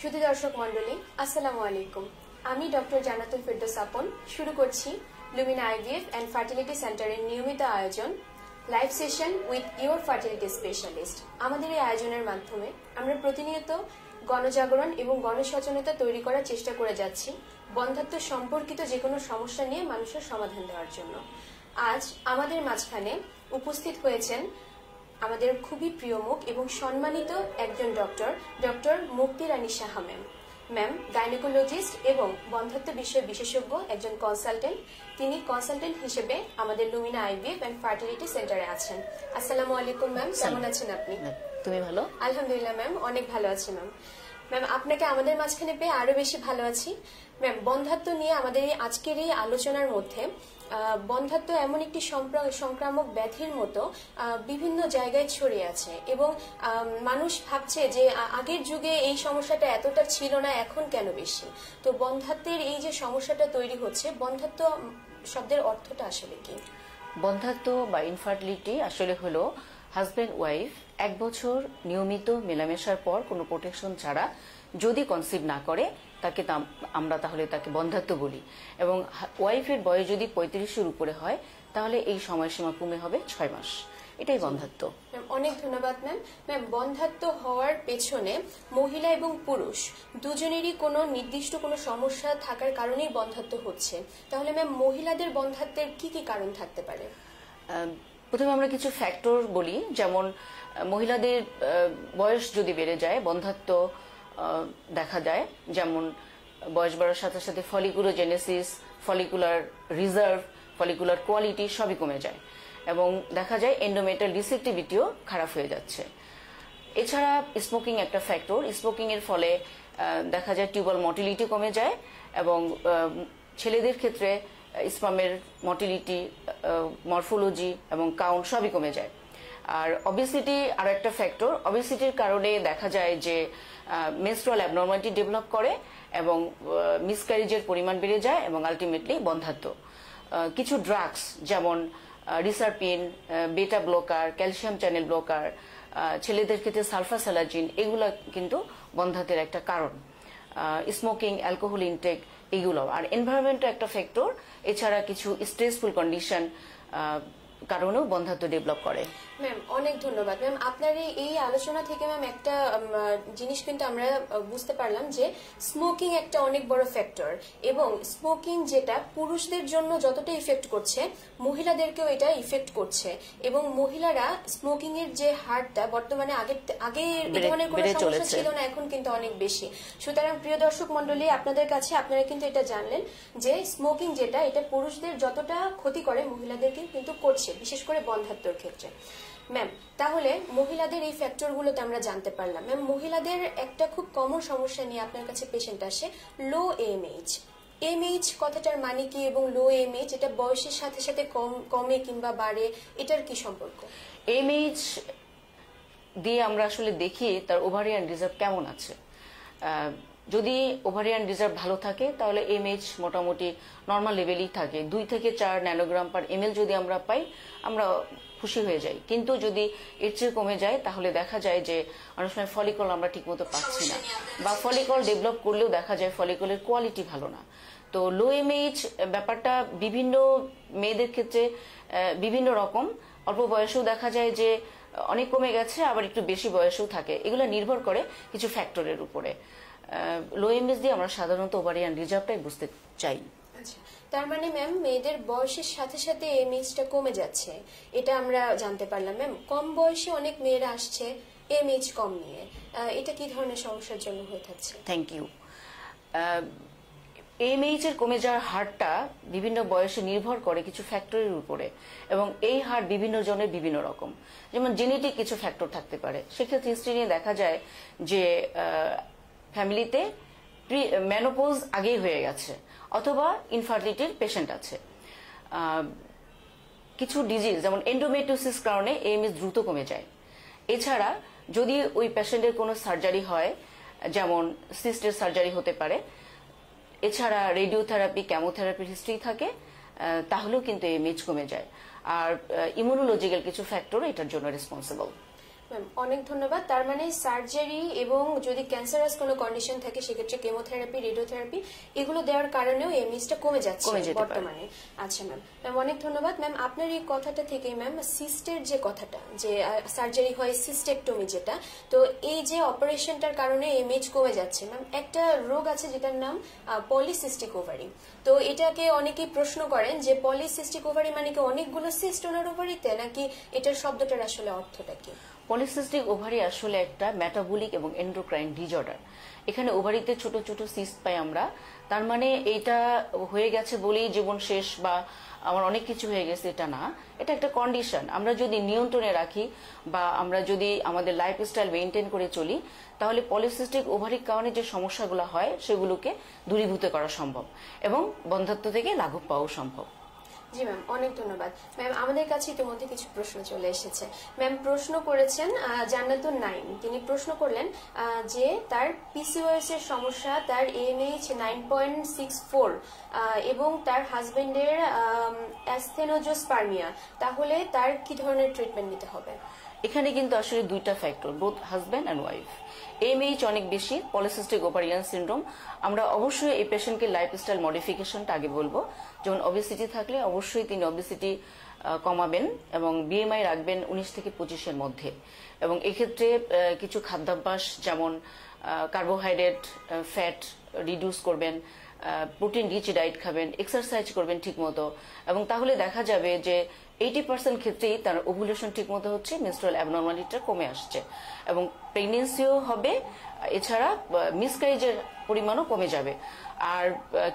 শুধু দর্শক মণ্ডলী আসসালামু আলাইকুম। আমি ডক্টর জান্নাতুল ফেরদৌস আপন শুরু করছি লুমিনা আইভিএফ এন্ড ফার্টিলিটি সেন্টারের নিয়মিত আয়োজন live session with your fertility specialist. আমাদের এই আয়োজনের মাধ্যমে আমরা প্রতিনিয়ত গণজাগরণ এবং গণসচেতনতা তৈরি করার চেষ্টা করে যাচ্ছি বন্ধ্যাত্ব সম্পর্কিত যে কোনো সমস্যা নিয়ে মানুষের সমাধান দেওয়ার জন্য। আজ আমাদের মাঝখানে উপস্থিত হয়েছেন আমাদের খুবই প্রিয় মুখ এবং সম্মানিত একজন ডক্টর মুক্তি রানী সাহা ম্যাম গাইনোকোলজিস্ট এবং বন্ধ্যাত্ব বিষয়ে বিশেষজ্ঞ একজন কনসালটেন্ট। তিনি কনসালটেন্ট হিসেবে আমাদের লুমিনা আইভিএফ এন্ড ফার্টিলিটি সেন্টারে আছেন। আসসালামু আলাইকুম ম্যাম, কেমন আছেন আপনি? তুমি ভালো? আলহামদুলিল্লাহ ম্যাম, অনেক ভালো আছি ম্যাম। ম্যাম আপনাকে আমাদের মাঝখানে পেয়ে আরো বেশি ভালো আছি। ম্যাম বন্ধ্যাত্ব নিয়ে আমাদের এই আজকের এই আলোচনার মধ্যে বন্ধ্যাত্ব এমন একটি সংক্রামক ব্যাধির মতো বিভিন্ন জায়গায় ছড়িয়ে আছে এবং মানুষ ভাবছে যে আগের যুগে এই সমস্যাটা এতটা ছিল না, এখন কেন বেশি। তো বন্ধ্যাত্বের এই যে সমস্যাটা তৈরি হচ্ছে, বন্ধ্যাত্ব শব্দের অর্থটা আসলে কি? বন্ধ্যাত্ব বা ইনফার্টিলিটি আসলে হলো হাজবেন্ড ওয়াইফ 1 বছর নিয়মিত মেলামেশার পর কোনো প্রোটেকশন ছাড়া যদি কনসিভ না করে তাকে আমরা তাহলে তাকে বন্ধ্যাত্ব বলি। এবং ওয়াইফের বয়স যদি 35-এর উপরে হয় তাহলে এই সময়সীমা কমে হবে 6 মাস। এটাই বন্ধ্যাত্ব। অনেক ধন্যবাদ ম্যাম। ম্যাম বন্ধ্যাত্ব হওয়ার পেছনে মহিলা এবং পুরুষ দুজনেরই কোনো নির্দিষ্ট কোনো সমস্যা থাকার কারণেই বন্ধ্যাত্ব হচ্ছে। তাহলে ম্যাম মহিলাদের বন্ধ্যাত্বের কি কি কারণ থাকতে পারে? প্রথমে আমরা কিছু ফ্যাক্টর বলি, যেমন মহিলাদের বয়স যদি বেড়ে যায় বন্ধ্যাত্ব দেখা যায়। যেমন বয়স বাড়ার সাথে সাথে ফলিকুলোজেনেসিস, ফলিকুলার রিজার্ভ, ফলিকুলার কোয়ালিটি সবই কমে যায় এবং দেখা যায় এন্ডোমেট্রিয়াল রিসেপ্টিভিটিও খারাপ হয়ে যাচ্ছে। এছাড়া স্মোকিং একটা ফ্যাক্টর। স্মোকিং এর ফলে দেখা যায় টিউবাল মটিলিটি কমে যায় এবং ছেলেদের ক্ষেত্রে স্পামের মটিলিটি, মরফোলজি এবং কাউন্ট সবই কমে যায়। আর অবেসিটি আর একটা ফ্যাক্টর। অবেসিটির কারণে দেখা যায় যে মেনস্ট্রুয়াল অ্যাবনর্মালিটি ডেভেলপ করে এবং মিসক্যারেজের পরিমাণ বেড়ে যায় এবং আলটিমেটলি বন্ধ্যাত্ব। কিছু ড্রাগস যেমন রিসারপিন, বেটা ব্লকার, ক্যালসিয়াম চ্যানেল ব্লকার, ছেলেদের ক্ষেত্রে সালফাসালাজিন, এগুলো কিন্তু বন্ধ্যাত্বের একটা কারণ। স্মোকিং, অ্যালকোহল ইনটেক এগুলো। আর এনভায়রনমেন্টও একটা ফ্যাক্টর। এছাড়া কিছু স্ট্রেসফুল কন্ডিশন কারণেও বন্ধ্যাত্ব ডেভেলপ করে। ম্যাম অনেক ধন্যবাদ। ম্যাম আপনার এই আলোচনা থেকে ম্যাম একটা জিনিস কিন্তু আমরা বুঝতে পারলাম যে স্মোকিং একটা অনেক বড় ফ্যাক্টর এবং স্মোকিং যেটা পুরুষদের জন্য যতটা ইফেক্ট করছে মহিলাদেরকেও এটা ইফেক্ট করছে এবং মহিলারা স্মোকিং এর যে হারটা বর্তমানে আগে এই ধরনের কোনো সমস্যা ছিল না, এখন কিন্তু অনেক বেশি। সুতরাং প্রিয় দর্শক মন্ডলী, আপনাদের কাছে আপনারা কিন্তু এটা জানলেন যে স্মোকিং যেটা এটা পুরুষদের যতটা ক্ষতি করে মহিলাদেরকে কিন্তু করছে, বিশেষ করে বন্ধ্যাত্বর ক্ষেত্রে। ম্যাম তাহলে মহিলাদের এই ফ্যাক্টরগুলোতে আমরা জানতে পারলাম। ম্যাম মহিলাদের একটা খুব কমন সমস্যা নিয়ে আপনার কাছে পেশেন্ট আসে, লো এমএইচ। এমএইচ কথাটার মানে কি এবং লো এমএইচ এটা বয়সের সাথে সাথে কমে কিংবা বাড়ে, এটার কি সম্পর্ক? এমএইচ দিয়ে আমরা আসলে দেখি তার ওভারিয়ান রিজার্ভ কেমন আছে। যদি ওভারিয়ান রিজার্ভ ভালো থাকে তাহলে এমএইচ মোটামুটি নর্মাল লেভেলই থাকে। 2 থেকে 4 ন্যানোগ্রাম পার এমএল যদি আমরা পাই আমরা খুশি হয়ে যাই। কিন্তু যদি এর চেয়ে কমে যায় তাহলে দেখা যায় যে অনেক সময় ফলিকল আমরা ঠিকমতো পাচ্ছি না বা ফলিকল ডেভেলপ করলেও দেখা যায় ফলিকলের কোয়ালিটি ভালো না। তো লো এমএইচ ব্যাপারটা বিভিন্ন মেয়েদের ক্ষেত্রে বিভিন্ন রকম। অল্প বয়সেও দেখা যায় যে অনেক কমে গেছে, আবার একটু বেশি বয়সেও থাকে। এগুলো নির্ভর করে কিছু ফ্যাক্টরের উপরে। লো এমএইচ দিয়ে আমরা সাধারণত ওভারিয়ান রিজার্ভটাই বুঝতে চাই। আচ্ছা, তার মানে ম্যাম মেয়েদের বয়সের সাথে সাথে এমএইচটা কমে যাচ্ছে, এটা আমরা জানতে পারলাম। ম্যাম কম বয়সে অনেক মেয়েরা আসছে এমএইচ কম নিয়ে, এটা কি ধরনের সমস্যার জন্য হয়ে থাকছে? Thank you. এমএইচ এর কমে যাওয়ার হারটা বিভিন্ন বয়সে নির্ভর করে কিছু ফ্যাক্টরের উপরে এবং এই হার বিভিন্ন জনের বিভিন্ন রকম। যেমন জেনেটিক কিছু ফ্যাক্টর থাকতে পারে। সেক্ষেত্রে হিস্ট্রি নিয়ে দেখা যায় যে ফ্যামিলিতে মেনোপজ আগেই হয়ে গেছে অথবা ইনফার্টিলিটির পেশেন্ট আছে। কিছু ডিজিজ যেমন এন্ডোমেট্রিওসিস কারণে এমএইচ দ্রুত কমে যায়। এছাড়া যদি ওই পেশেন্টের কোনো সার্জারি হয়, যেমন সিস্টের সার্জারি হতে পারে, এছাড়া রেডিওথেরাপি, কেমোথেরাপির হিস্ট্রি থাকে, তাহলেও কিন্তু এমএইচ কমে যায়। আর ইমিউনোলজিক্যাল কিছু ফ্যাক্টর এটার জন্য রেসপন্সিবল। ম্যাম অনেক ধন্যবাদ। তার মানে সার্জারি এবং যদি ক্যান্সারাস কোনো কন্ডিশন থাকে সেক্ষেত্রে কেমোথেরাপি, রেডিওথেরাপি এগুলো দেওয়ার কারণেও এমএইচটা কমে যাচ্ছে বর্তমানে। আচ্ছা ম্যাম, ম্যাম অনেক ধন্যবাদ। ম্যাম আপনার এই কথাটা থেকে ম্যাম সিস্টের যে কথাটা, যে সার্জারি হয় সিস্টেকটমি যেটা, তো এই যে অপারেশনটার কারণে এমএইচ কমে যাচ্ছে ম্যাম, একটা রোগ আছে যেটার নাম পলিসিস্টিক ওভারি। তো এটাকে অনেকেই প্রশ্ন করেন যে পলিসিস্টিক ওভারি মানে কি অনেকগুলো সিস্ট ওনার ওভারিতে, নাকি এটার শব্দটার আসলে অর্থটা কি? পলিসিস্টিক ওভারি আসলে একটা মেটাবলিক এবং এন্ডোক্রাইন ডিজঅর্ডার। এখানে ওভারিতে ছোট ছোট সিস্ট পাই আমরা। তার মানে এইটা হয়ে গেছে বলেই জীবন শেষ বা আমার অনেক কিছু হয়ে গেছে এটা না, এটা একটা কন্ডিশন। আমরা যদি নিয়ন্ত্রণে রাখি বা আমরা যদি আমাদের লাইফস্টাইল মেনটেন করে চলি, তাহলে পলিসিস্টিক ওভারির কারণে যে সমস্যাগুলো হয় সেগুলোকে দূরীভূত করা সম্ভব এবং বন্ধ্যাত্ব থেকে লাঘব পাওয়া সম্ভব। জি ম্যাম অনেক ধন্যবাদ। ম্যাম আমাদের কাছে ইতিমধ্যে কিছু প্রশ্ন চলে এসেছে। ম্যাম প্রশ্ন করেছেন জান্নাতুন নাইম, তিনি প্রশ্ন করলেন যে তার পিসিওএস এর সমস্যা, তার এএমএইচ 9.64 এবং তার হাজবেন্ডের অ্যাস্থেনোজোস্পার্মিয়া, তাহলে তার কি ধরনের ট্রিটমেন্ট নিতে হবে? এখানে কিন্তু আসলে দুইটা factor, both husband and wife. MH অনেক বেশি, পলিসিস্টিক ওভারিয়ান সিনড্রোম। আমরা অবশ্যই এই পেশেন্টকে লাইফস্টাইল মডিফিকেশনটা আগে বলবো। যেমন অবেসিটি থাকলে অবশ্যই তিনি অবেসিটি কমাবেন এবং বিএমআই রাখবেন 19 থেকে 25-এর মধ্যে। এবং এক্ষেত্রে কিছু খাদ্যাভ্যাস যেমন কার্বোহাইড্রেট, ফ্যাট রিডিউস করবেন, প্রোটিন রিচ ডায়েট খাবেন, এক্সারসাইজ করবেন ঠিক মতো, এবং তাহলে দেখা যাবে যে 80% ক্ষেত্রেই তার ওভুলেশন ঠিক মতো হচ্ছে, মেনস্ট্রুয়াল অ্যাবনর্মালিটিটা কমে আসছে এবং প্রেগনেন্সিও হবে। এছাড়া মিসক্যারেজের পরিমাণও কমে যাবে। আর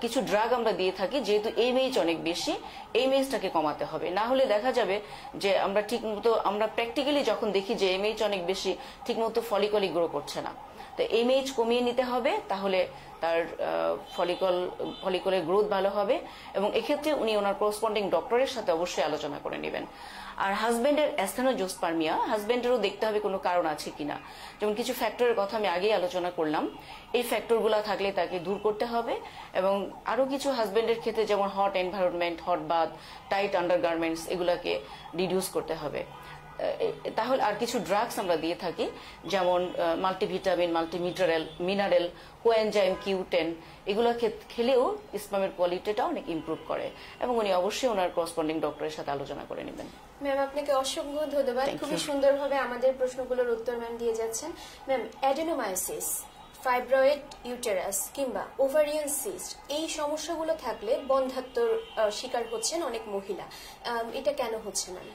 কিছু ড্রাগ আমরা দিয়ে থাকি, যেহেতু এমএইচ অনেক বেশি, এমএইচটাকে কমাতে হবে। না হলে দেখা যাবে যে আমরা ঠিকমতো, আমরা প্র্যাকটিক্যালি যখন দেখি যে এমএইচ অনেক বেশি, ঠিকমতো গ্রো করছে না, তো এমএইচ কমিয়ে নিতে হবে, তাহলে তার ফলিকলের গ্রোথ ভালো হবে। এবং এক্ষেত্রে উনি ওনার করসপন্ডিং ডক্টরের সাথে অবশ্যই আলোচনা করে নেবেন। আর হাজবেন্ডের অ্যাস্থেনোজোস্পার্মিয়া, হাজবেন্ডেরও দেখতে হবে কোনো কারণ আছে কিনা। যেমন কিছু ফ্যাক্টরের কথা আমি আগেই আলোচনা করলাম, এই ফ্যাক্টরগুলো থাকলে তাকে দূর করতে হবে। এবং আরো কিছু হাজবেন্ডের ক্ষেত্রে যেমন hot environment, hot bath, tight undergarments, এগুলাকে রিডিউস করতে হবে। তাহলে আর কিছু ড্রাগস আমরা দিয়ে থাকি, যেমন মাল্টিভিটামিন, মিনারেল, কোএনজাইম Q10, এগুলো খেলেও স্পামের কোয়ালিটিটা অনেক ইমপ্রুভ করে। এবং উনি অবশ্যই ওনার করসপন্ডিং ডক্টরের সাথে আলোচনা করে নেবেন। ম্যাম আপনাকে অসংখ্য ধন্যবাদ, খুবই সুন্দরভাবে আমাদের প্রশ্নগুলোর উত্তর ম্যাম দিয়ে যাচ্ছেন। ম্যাম অ্যাডেনোমায়োসিস, ফাইব্রয়েড ইউটেরাস কিংবা ওভারিয়ান সিস্ট, এই সমস্যাগুলো থাকলে বন্ধ্যাত্বর শিকার হচ্ছেন অনেক মহিলা, এটা কেন হচ্ছে ম্যাম?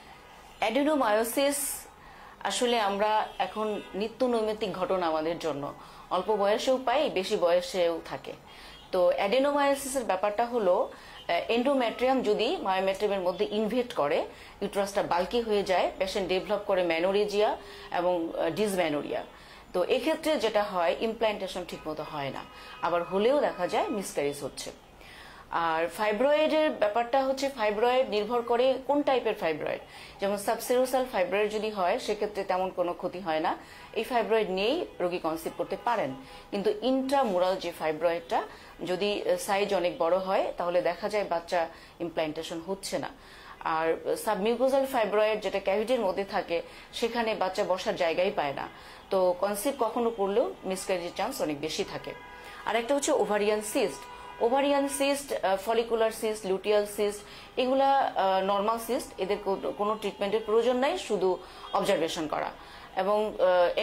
অ্যাডেনোমায়োসিস আসলে আমরা এখন নিত্য নৈমিত্তিক ঘটনা আমাদের জন্য, অল্প বয়সেও পাই, বেশি বয়সেও থাকে। তো অ্যাডেনোমায়োসিসের ব্যাপারটা হলো, এন্ডোমেট্রিয়াম যদি মায়োমেট্রিয়ামের মধ্যে ইনভেট করে, ইউট্রাসটা বাল্কি হয়ে যায়, পেশেন্ট ডেভেলপ করে ম্যানোরেজিয়া এবং ডিসম্যানোরিয়া। তো এক্ষেত্রে যেটা হয়, ইমপ্ল্যান্টেশন ঠিকমতো হয় না, আবার হলেও দেখা যায় মিসক্যারেজ হচ্ছে। আর ফাইব্রয়েডের ব্যাপারটা হচ্ছে, ফাইব্রয়েড নির্ভর করে কোন টাইপের ফাইব্রয়েড। যেমন সাবসেরোসাল ফাইব্রয়েড যদি হয়, সেক্ষেত্রে তেমন কোনো ক্ষতি হয় না, এই ফাইব্রয়েড নিয়েই রোগী কনসিভ করতে পারেন। কিন্তু ইন্ট্রামুরাল যে ফাইব্রয়েডটা, যদি সাইজ অনেক বড় হয়, তাহলে দেখা যায় বাচ্চা ইমপ্ল্যান্টেশন হচ্ছে না। আর সাবমিউকোজাল ফাইব্রয়েড, যেটা ক্যাভিটির মধ্যে থাকে, সেখানে বাচ্চা বসার জায়গাই পায় না, তো কনসিভ কখনো করলেও মিসক্যারেজের চান্স অনেক বেশি থাকে। আর একটা হচ্ছে ovarian cyst. Ovarian cyst, follicular cyst, luteal cyst, এগুলা নর্মাল সিস্ট, এদের কোনো ট্রিটমেন্টের প্রয়োজন নাই, শুধু অবজারভেশন করা। এবং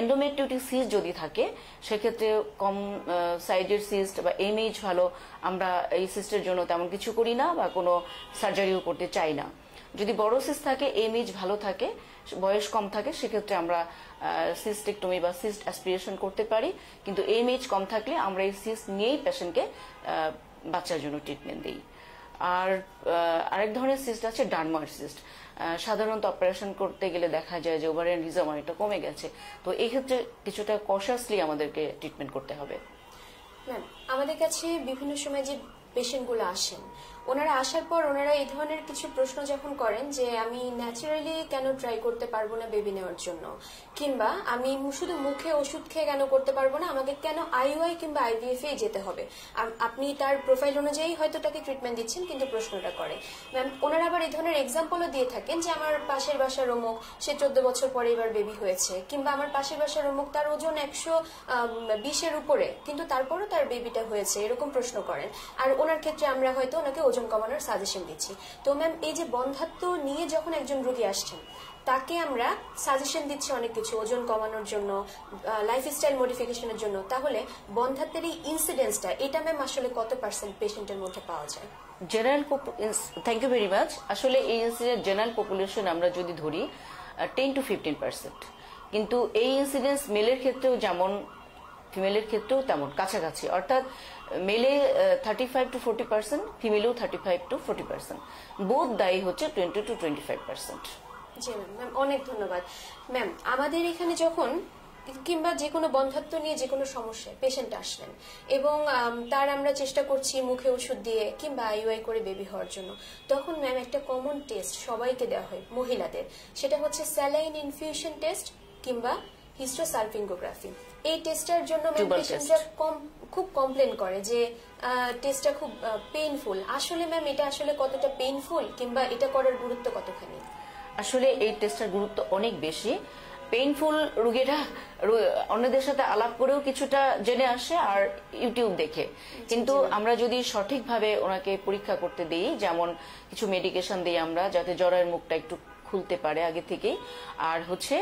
এন্ডোমেট্রিওটিক সিস্ট যদি থাকে, সেক্ষেত্রে কম সাইজের সিস্ট বা এমএইচ ভালো, আমরা এই সিস্টের জন্য তেমন কিছু করি না বা কোনো সার্জারিও করতে চাই না। যদি বড় সিস্ট থাকে, এমএইচ ভালো থাকে, বয়স কম থাকে, সেক্ষেত্রে আমরা সিস্টেকটমি বা সিস্ট অ্যাসপিরেশন করতে পারি। কিন্তু এমএইচ কম থাকলে আমরা এই সিস্ট নিয়েই পেশেন্টকে বাচ্চার জন্য ট্রিটমেন্ট দিই। আর আরেক ধরনের সিস্ট আছে ডার্ময়েড সিস্ট। সাধারণত অপারেশন করতে গেলে দেখা যায় যে ওভারিয়ান রিজম অনেকটা কমে গেছে, তো এই ক্ষেত্রে কিছুটা কশাসলি আমাদেরকে ট্রিটমেন্ট করতে হবে। ম্যাম আমাদের কাছে বিভিন্ন সময় যে পেশেন্টগুলো আসেন, ওনারা আসার পর ওনারা এই ধরনের কিছু প্রশ্ন যখন করেন যে আমি ন্যাচারালি কেন ট্রাই করতে পারবো না বেবি নেওয়ার জন্য, কিংবা আমি শুধু মুখে ওষুধ খেয়ে কেন করতে পারবো না, আমাকে কেন আইইউআই কিংবা আইভিএফ এ যেতে হবে। আপনি তার প্রোফাইল অনুযায়ী হয়তো তাকে ট্রিটমেন্ট দিচ্ছেন, কিন্তু প্রশ্নটা করে ম্যাম ওনারা আবার এই ধরনের এক্সাম্পলও দিয়ে থাকেন যে আমার পাশের বাসার অমুক, সে 14 বছর পরে এবার বেবি হয়েছে, কিংবা আমার পাশের বাসার অমুক, তার ওজন 120-এর উপরে, কিন্তু তারপরও তার বেবিটা হয়েছে, এরকম প্রশ্ন করেন। আর ওনার ক্ষেত্রে আমরা হয়তো ওনাকে ওজন কমানোর সাজেশন দিচ্ছি। তো ম্যাম এই যে বন্ধ্যাত্ব নিয়ে যখন একজন রোগী আসছেন, তাকে আমরা সাজেশন দিচ্ছি অনেক কিছু ওজন কমানোর জন্য, লাইফস্টাইল মডিফিকেশনের জন্য, তাহলে বন্ধ্যাত্বের এই ইনসিডেন্সটা এটা ম্যাম আসলে কত পার্সেন্ট পেশেন্টের মধ্যে পাওয়া যায়? General, thank you very much. আসলে এই ইনসিডেন্ট জেনারেল পপুলেশন আমরা যদি ধরি 10 to 15%, কিন্তু এই ইনসিডেন্স মেলের ক্ষেত্রেও যেমন ফিমেলের ক্ষেত্রেও তেমন কাছাকাছি, অর্থাৎ মেলে 35 to 40%, ফিমেলেও 35 to 40%, বোধ দায়ী হচ্ছে 20 to 25%। জি ম্যাম, অনেক ধন্যবাদ। ম্যাম আমাদের এখানে যখন কিংবা যে কোনো বন্ধ্যাত্ব নিয়ে যে কোনো সমস্যায় পেশেন্ট আসলেন এবং তার আমরা চেষ্টা করছি মুখে ওষুধ দিয়ে কিংবা আইইউআই করে বেবি হওয়ার জন্য, তখন ম্যাম একটা কমন টেস্ট সবাইকে দেওয়া হয় মহিলাদের, সেটা হচ্ছে স্যালাইন ইনফিউশন টেস্ট কিংবা হিস্টোসালফিঙ্গোগ্রাফি। এই টেস্টটার জন্য ম্যাম পেশেন্টরা খুব কমপ্লেন করে যে টেস্টটা খুব পেইনফুল। আসলে ম্যাম এটা আসলে কতটা পেইনফুল কিংবা এটা করার গুরুত্ব কতখানি? আসলে এই টেস্টটার গুরুত্ব অনেক বেশি। পেইনফুল রোগীরা অন্যদের সাথে আলাপ করেও কিছুটা জেনে আসে আর ইউটিউব দেখে, কিন্তু আমরা যদি সঠিকভাবে ওনাকে পরীক্ষা করতে দিই, যেমন কিছু মেডিকেশন দিই আমরা যাতে জরায়ের মুখটা একটু খুলতে পারে আগে থেকেই, আর হচ্ছে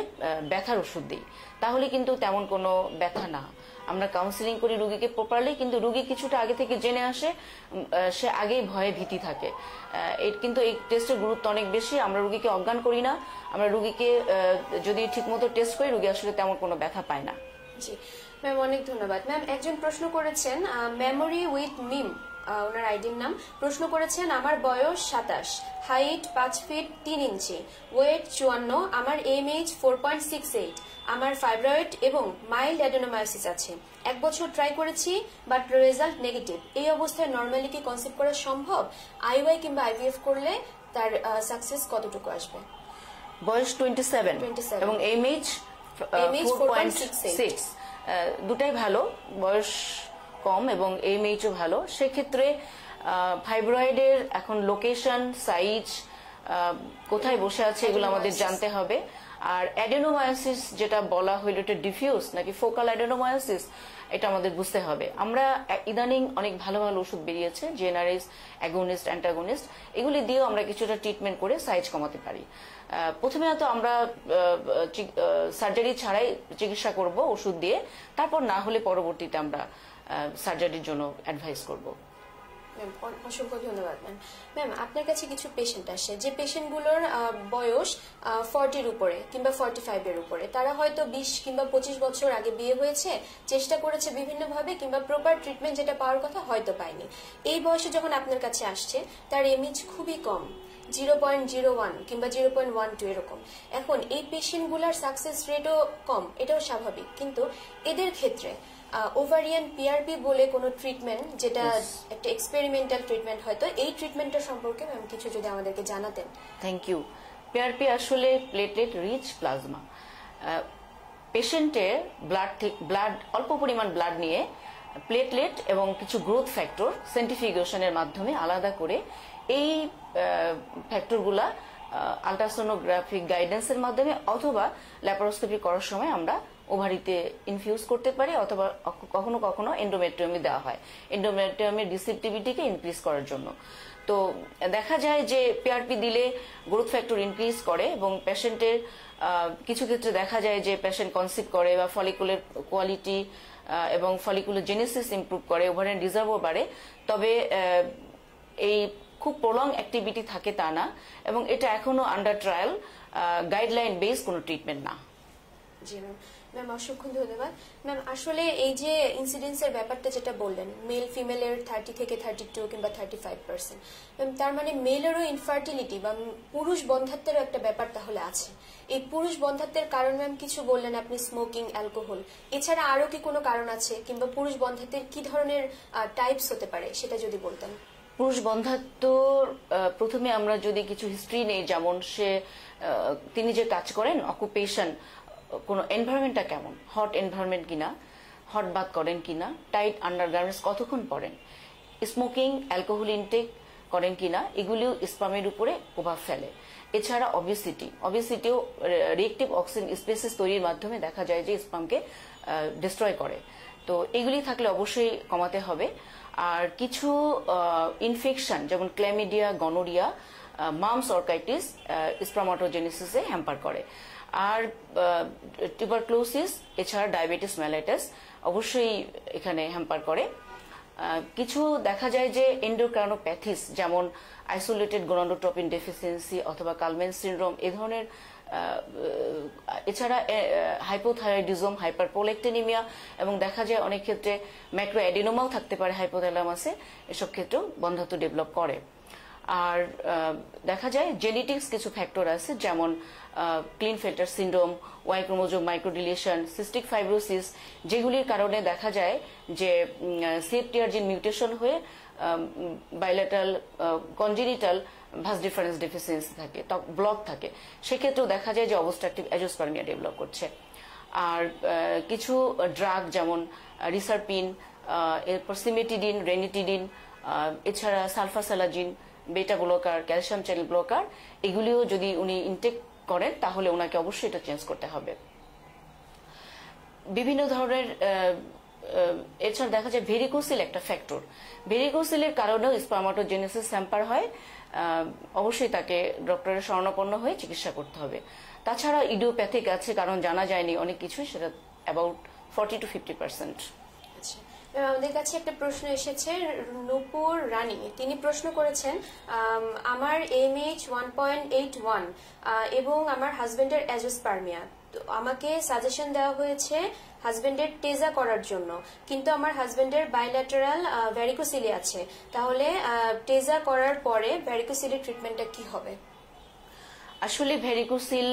ব্যথার ওষুধ দিই, তাহলে কিন্তু তেমন কোনো ব্যথা না। আমরা কাউন্সিলিং করি রুগীকে প্রপারলি, কিন্তু রুগী কিছুটা আগে থেকে জেনে আসে, সে আগেই ভয়ে ভীতি থাকে। কিন্তু এই টেস্টের গুরুত্ব অনেক বেশি। আমরা রুগীকে অজ্ঞান করি না, আমরা রুগীকে যদি ঠিকমতো টেস্ট করি রুগী আসলে তেমন কোনো ব্যথা পায় না। জি ম্যাম, অনেক ধন্যবাদ। ম্যাম একজন প্রশ্ন করেছেন, মেমোরি উইথ মিম ওনার আইডির নাম, প্রশ্ন করেছেন আমার বয়স 27, হাইট 5 ফিট 3 ইঞ্চি, ওয়েট 54, আমার এমএইচ 4.68, আমার ফাইব্রয়েড এবং মাইল্ড অ্যাডেনোমায়োসিস আছে। 1 বছর ট্রাই করেছি বাট রেজাল্ট নেগেটিভ। এই অবস্থায় নর্মালি কি কনসিভ করা সম্ভব? আইইউআই কিংবা আইভিএফ করলে তার সাকসেস কতটুকু আসবে? বয়স 27 এবং এমএইচ 4.6, দুটাই ভালো, বয়স কম এবং এমএইচও ভালো। সেক্ষেত্রে ফাইব্রয়েডের এখন লোকেশন, সাইজ, কোথায় বসে আছে এগুলো আমাদের জানতে হবে। আর অ্যাডেনোমায়োসিস যেটা বলা হইল, এটা ডিফিউজ নাকি ফোকাল অ্যাডেনোমায়োসিস, এটা আমাদের বুঝতে হবে। আমরা ইদানিং অনেক ভালো ভালো ওষুধ বেরিয়েছে, জেনারিস, অ্যাগোনিস্ট, অ্যান্টাগোনিস্ট, এগুলি দিয়েও আমরা কিছুটা ট্রিটমেন্ট করে সাইজ কমাতে পারি। প্রথমে হয়তো আমরা সার্জারি ছাড়াই চিকিৎসা করব ওষুধ দিয়ে, তারপর না হলে পরবর্তীতে আমরা সার্জারির জন্য অ্যাডভাইস করব। অসংখ্য ধন্যবাদ ম্যাম। ম্যাম আপনার কাছে কিছু পেশেন্ট আসে যে পেশেন্টগুলোর বয়স 40-র উপরে কিংবা 45-এর উপরে, তারা হয়তো 20 কিংবা 25 বছর আগে বিয়ে হয়েছে, চেষ্টা করেছে বিভিন্নভাবে কিংবা প্রপার ট্রিটমেন্ট যেটা পাওয়ার কথা হয়তো পায়নি। এই বয়সে যখন আপনার কাছে আসছে তার এমএইচ খুবই কম, 0.01 কিংবা 0.12 এরকম। এখন এই পেশেন্টগুলোর সাকসেস রেটও কম, এটাও স্বাভাবিক, কিন্তু এদের ক্ষেত্রে ওভারিয়ান পিআরপি বলে কোনো ট্রিটমেন্ট, যেটা একটা এক্সপেরিমেন্টাল ট্রিটমেন্ট, হয়তো এই ট্রিটমেন্টটা সম্পর্কে ম্যাম কিছু যদি আমাদেরকে জানাতেন। Thank you. পিআরপি আসলে প্লেটলেট রিচ প্লাজমা। পেশেন্টের ব্লাড অল্প পরিমাণ ব্লাড নিয়ে প্লেটলেট এবং কিছু গ্রোথ ফ্যাক্টর সেন্ট্রিফিউগেশনের মাধ্যমে আলাদা করে এই ফ্যাক্টরগুলা আলট্রাসোনোগ্রাফিক গাইডেন্সের মাধ্যমে অথবা ল্যাপারোস্কোপি করার সময় আমরা ওভারিতে ইনফিউজ করতে পারি, অথবা কখনো কখনো এন্ডোমেট্রিয়ামি দেওয়া হয় এন্ডোমেট্রিয়ামের রিসেপটিভিটিকে ইনক্রিজ করার জন্য। তো দেখা যায় যে পিআরপি দিলে গ্রোথ ফ্যাক্টর ইনক্রিজ করে এবং পেশেন্টের কিছু ক্ষেত্রে দেখা যায় যে পেশেন্ট কনসিভ করে বা ফলিকুলের কোয়ালিটি এবং ফলিকুলার জেনেসিস ইমপ্রুভ করে, ওভারিয়ান রিজার্ভও বাড়ে। তবে এই খুব প্রলং অ্যাক্টিভিটি থাকে তা না, এবং এটা এখনো আন্ডার ট্রায়াল, গাইডলাইন বেস কোনো ট্রিটমেন্ট না। জি ম্যাম, ম্যাম অসংখ্য ধন্যবাদ। ম্যাম আসলে এই যে ইনসিডেন্সের ব্যাপারটা যেটা বললেন, মেল ফিমেলের 30 থেকে 32 কিংবা 35%, ম্যাম তার মানে মেলেরও ইনফার্টিলিটি বা পুরুষ বন্ধ্যাত্বেরও একটা ব্যাপার তাহলে আছে। এই পুরুষ বন্ধ্যাত্বের কারণ ম্যাম কিছু বললেন আপনি, স্মোকিং, অ্যালকোহল, এছাড়া আরো কি কোনো কারণ আছে কিংবা পুরুষ বন্ধ্যাত্বের কি ধরনের টাইপস হতে পারে সেটা যদি বলতেন। পুরুষ বন্ধ্যাত্ব প্রথমে আমরা যদি কিছু হিস্ট্রি নেই, যেমন তিনি যে কাজ করেন অকুপেশন, কোনো এনভায়রনমেন্টটা কেমন, হট এনভায়রনমেন্ট কিনা, হট বাথ করেন কিনা, টাইট আন্ডারগার্মেন্টস কতক্ষণ পরেন, স্মোকিং, অ্যালকোহল ইনটেক করেন কিনা, এগুলিও স্পামের উপরে প্রভাব ফেলে। এছাড়া অবভিয়াসিটিও রিয়েক্টিভ অক্সিজেন স্পেসিস তৈরির মাধ্যমে দেখা যায় যে স্পামকে ডিস্ট্রয় করে। তো এগুলি থাকলে অবশ্যই কমাতে হবে। আর কিছু ইনফেকশন যেমন ক্ল্যামিডিয়া, গনোরিয়া, মামস অর্কাইটিস স্পার্মাটোজেনেসিসে হ্যাম্পার করে। আর টিউবারক্লোসিস, এছাড়া ডায়াবেটিস মেলাইটাস অবশ্যই এখানে হ্যাম্পার করে। কিছু দেখা যায় যে এন্ডোক্রাইনোপ্যাথিস যেমন আইসোলেটেড গোনাডোট্রপিন ডেফিসিয়েন্সি অথবা কালমেন সিনড্রোম এ ধরনের, এছাড়া হাইপোথাইরয়েডিজম, হাইপারপ্রোলেক্টিনিমিয়া, এবং দেখা যায় অনেক ক্ষেত্রে ম্যাক্রো অ্যাডিনোমাও থাকতে পারে হাইপোথ্যালামাসে, এসব ক্ষেত্রেও বন্ধ্যাত্ব ডেভেলপ করে। আর দেখা যায় জেনেটিক্স কিছু ফ্যাক্টর আছে, যেমন Klinefelter syndrome, Y chromosome microdeletion, cystic fibrosis, যেগুলির কারণে দেখা যায় যে সিএফটিআর জিন মিউটেশন হয়ে bilateral congenital vas deferens deficiency থাকে, ব্লক থাকে, সেক্ষেত্রেও দেখা যায় যে অবস্ট্রাকটিভ অ্যাজিওস্পার্মিয়া ডেভেলপ করছে। আর কিছু ড্রাগ যেমন রিসারপিন, এরপর সিমেটিডিন, রেনিটিডিন, এছাড়া সালফাসালাজিন, বেটা ব্লকার, ক্যালসিয়াম চ্যানেল ব্লকার, এগুলিও যদি উনি ইনটেক করেন তাহলে ওনাকে অবশ্যই এটা চেঞ্জ করতে হবে। বিভিন্ন ধরনের এছাড়া দেখা যায় ভেরিকোসিল একটা ফ্যাক্টর, ভেরিকোসিলের কারণেও স্পার্মাটোজেনেসিস হ্যাম্পার হয়, অবশ্যই তাকে ডক্টরের শরণাপন্ন হয়ে চিকিৎসা করতে হবে। তাছাড়া ইডিওপ্যাথিক আছে, কারণ জানা যায়নি অনেক কিছুই, সেটা অ্যাবাউট 40 to 50%। আমাদের কাছে একটা প্রশ্ন এসেছে, নূপুর রানী, তিনি প্রশ্ন করেছেন, আমার MH 1.81 এবং আমার হাজবেন্ডের অ্যাজিওস্পার্মিয়া, তো আমাকে সাজেশন দেওয়া হয়েছে হাজবেন্ডের টেজা করার জন্য, কিন্তু আমার হাজবেন্ডের বাইল্যাটারাল ভ্যারিকোসিলি আছে, তাহলে টেজা করার পরে ভ্যারিকোসিলি ট্রিটমেন্টটা কি হবে? আসলে ভ্যারিকোসিল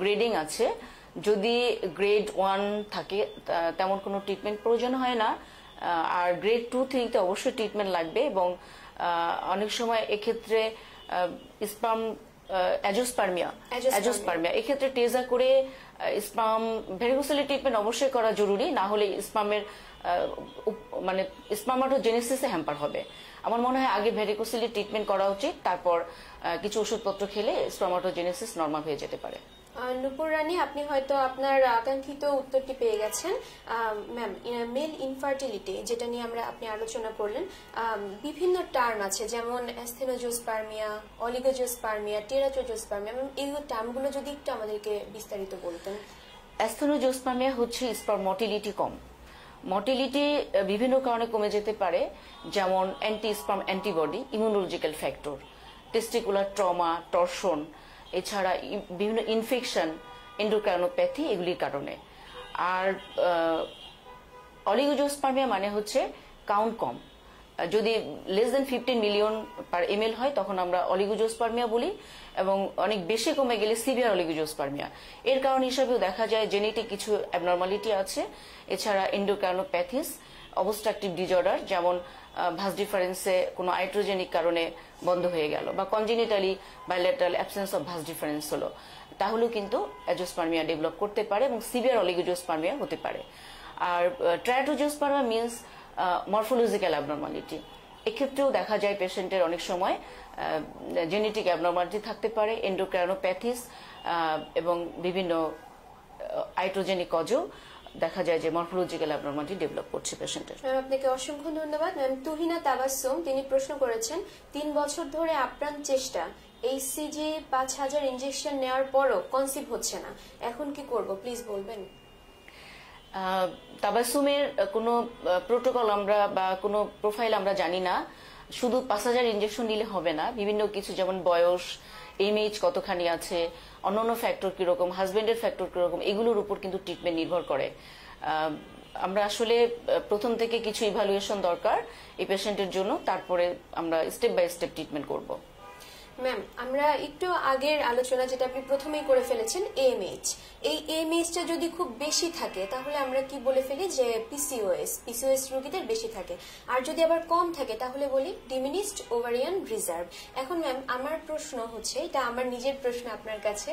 গ্রেডিং আছে, যদি গ্রেড 1 থাকে তেমন কোনো ট্রিটমেন্ট প্রয়োজন হয় না, আর গ্রেড 2, 3-তে অবশ্যই ট্রিটমেন্ট লাগবে। এবং অনেক সময় এক্ষেত্রে স্পার্ম অ্যাজিওস্পার্মিয়া এক্ষেত্রে টেজা করে স্পার্ম ভ্যারিকোসিলি ট্রিটমেন্ট অবশ্যই করা জরুরি, না হলে স্পার্মের মানে স্পার্মাটোজেনেসিসে হ্যাম্পার হবে। আমার মনে হয় আগে ভ্যারিকোসিলি ট্রিটমেন্ট করা উচিত, তারপর কিছু ওষুধপত্র খেলে স্পার্মাটোজেনেসিস নরমাল হয়ে যেতে পারে। নূপুর রানী, আপনি হয়তো আপনার আকাঙ্ক্ষিত উত্তরটি পেয়ে গেছেন। ম্যাম, মেল ইনফার্টিলিটি যেটা নিয়ে আপনি আলোচনা করলেন, বিভিন্ন টার্ম আছে, যেমন অ্যাস্থেনোজিওস্পার্মিয়া, অলিগোজিওস্পার্মিয়া, টেরাটোজিওস্পার্মিয়া, এই টার্মগুলো যদি একটু আমাদেরকে বিস্তারিত বলতেন। অ্যাস্থেনোজিওস্পার্মিয়া হচ্ছে স্পার্ম মোটিলিটি কম। মোটিলিটি বিভিন্ন কারণে কমে যেতে পারে, যেমন anti sperm antibody, immunological factor, testicular trauma, torsion, এছাড়া বিভিন্ন ইনফেকশন, এন্ডোক্রাইনোপ্যাথি, এগুলির কারণে। আর অলিগোজিওস্পার্মিয়া মানে হচ্ছে কাউন্ট কম, যদি লেস দেন 15 মিলিয়ন পার ml হয় তখন আমরা অলিগোজিওস্পার্মিয়া বলি, এবং অনেক বেশি কমে গেলে সিভিয়ার অলিগোজিওস্পার্মিয়া। এর কারণ হিসাবেও দেখা যায় জেনেটিক কিছু অ্যাবনর্মালিটি আছে, এছাড়া এন্ডোক্রাইনোপ্যাথিস, অবস্ট্রাকটিভ ডিজঅর্ডার, যেমন ভাস ডিফারেন্সে কোনো আইট্রোজেনিক কারণে বন্ধ হয়ে গেল, বা congenitally bilateral absence of vas deferens হলো, তাহলেও কিন্তু অ্যাজিওস্পার্মিয়া ডেভেলপ করতে পারে এবং সিভিয়ার অলিগোজিওস্পার্মিয়া হতে পারে। আর ট্রায়াটোজিওস্পার্মিয়া মিনস মরফোলজিক্যাল অ্যাবনর্মালিটি, এক্ষেত্রেও দেখা যায় পেশেন্টের অনেক সময় জেনেটিক অ্যাবনর্মালিটি থাকতে পারে, এন্ডোক্রাইনোপ্যাথিস এবং বিভিন্ন আইট্রোজেনিক কজেও দেখা যায় যে মরফোলজিক্যাল অ্যাবনর্মালিটি ডেভেলপ করছে পেশেন্টের। আপনাকে অসংখ্য ধন্যবাদ। ম্যাম, তুহিনা তাবাসসুম, তিনি প্রশ্ন করেছেন, 3 বছর ধরে আপ্রাণ চেষ্টা, HCG 5000 ইনজেকশন নেওয়ার পরও কনসিভ হচ্ছে না, এখন কি করব, প্লিজ বলবেন। তাবাসসুমের কোনো প্রোটোকল আমরা বা কোনো প্রোফাইল আমরা জানি না, শুধু 5000 ইনজেকশন নিলে হবে না, বিভিন্ন কিছু যেমন বয়স, MH কতখানি আছে, অন্যান্য ফ্যাক্টর কিরকম, হাজবেন্ডের ফ্যাক্টর কিরকম, এগুলোর উপর কিন্তু ট্রিটমেন্ট নির্ভর করে। আমরা আসলে প্রথম থেকে কিছু ইভালুয়েশন দরকার এই পেশেন্টের জন্য, তারপরে আমরা স্টেপ বাই স্টেপ ট্রিটমেন্ট করব। ম্যাম, আমরা একটু আগের আলোচনা যেটা আপনি প্রথমেই করে ফেলেছেন, এএমএইচ, এই এএমএইচটা যদি খুব বেশি থাকে তাহলে আমরা কি বলে ফেলি যে পিসিওএস রোগীদের বেশি থাকে, আর যদি আবার কম থাকে তাহলে বলি ডিমিনিশড ওভারিয়ান রিজার্ভ। এখন ম্যাম আমার প্রশ্ন হচ্ছে, এটা আমার নিজের প্রশ্ন আপনার কাছে,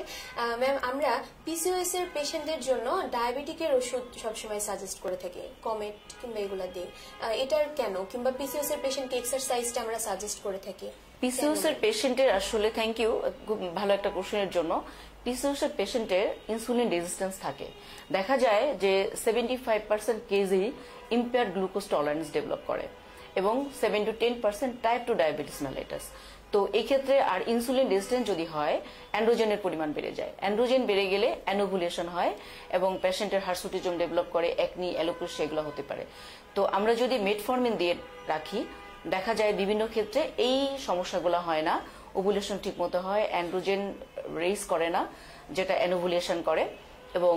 ম্যাম আমরা পিসিওএস এর পেশেন্টদের জন্য ডায়াবেটিকের ওষুধ সবসময় সাজেস্ট করে থাকি, কমেট কিংবা এগুলা দিয়ে, এটার কেন? কিংবা পিসিওএস এর পেশেন্টকে এক্সারসাইজটা আমরা সাজেস্ট করে থাকি। পিসিওএস এর পেশেন্টের আসলে থ্যাংক ইউ, খুব ভালো একটা কোশ্চেনের জন্য। পিসিওএস এর পেশেন্টের ইনসুলিন রেজিস্ট্যান্স থাকে। দেখা যায় যে 75% KG impaired glucose tolerance develop করে এবং 7 to 10% টাইপ 2 ডায়াবেটিস মেলাইটাস। তো এই ক্ষেত্রে আর ইনসুলিন রেজিস্ট্যান্স যদি হয়, অ্যান্ড্রোজেনের পরিমাণ বেড়ে যায়। অ্যান্ড্রোজেন বেড়ে গেলে অ্যানোভুলেশন হয় এবং পেশেন্টের হার্সুটিজম ডেভেলপ করে, একনি, অ্যালোপেশিয়া এগুলো হতে পারে। তো আমরা যদি মেটফরমিন দিয়ে রাখি, দেখা যায় বিভিন্ন ক্ষেত্রে এই সমস্যাগুলো হয় না, ওভুলেশন ঠিক মতো হয়, অ্যান্ড্রোজেন রেইজ করে না যেটা অ্যানোভুলেশন করে, এবং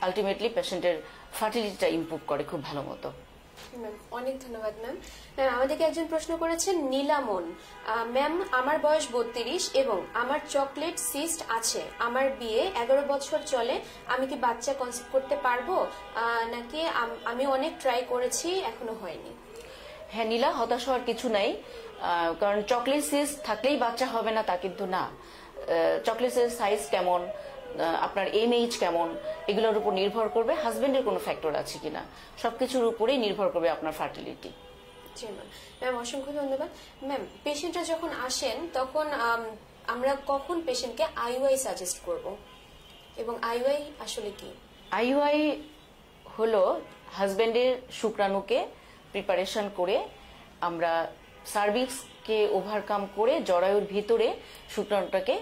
আলটিমেটলি পেশেন্টের ফার্টিলিটিটা ইমপ্রুভ করে খুব ভালো মতো। অনেক ধন্যবাদ ম্যাম। আমাদেরকে একজন প্রশ্ন করেছেন, নীলামন। ম্যাম, আমার বয়স 32 এবং আমার চকলেট সিস্ট আছে। আমার বিয়ে 11 বছর চলে। আমি কি বাচ্চা কনসিভ করতে পারবো নাকি আমি অনেক ট্রাই করেছি এখনো হয়নি? হ্যাঁ নীলা, হতাশ হওয়ার কিছু নাই, কারণ চকলেট সিস্ট থাকলেই বাচ্চা হবে না তা কিন্তু না। চকলেটের সাইজ কেমন, আপনার এমএইচ কেমন, এগুলোর উপর নির্ভর করবে, হাজবেন্ডের কোনো ফ্যাক্টর আছে কিনা, সবকিছুর উপরেই নির্ভর করবে আপনার ফার্টিলিটি। ম্যাম অসংখ্য ধন্যবাদ। ম্যাম, পেশেন্টরা যখন আসেন তখন আমরা কখন পেশেন্টকে আইইউআই সাজেস্ট করব, এবং আইইউআই আসলে কি? আইইউআই হলো হাজবেন্ডের শুক্রাণুকে প্রিপারেশন করে আমরা সার্ভিক্সকে ওভারকাম করে জরায়ুর ভিতরে শুক্রাণুটাকে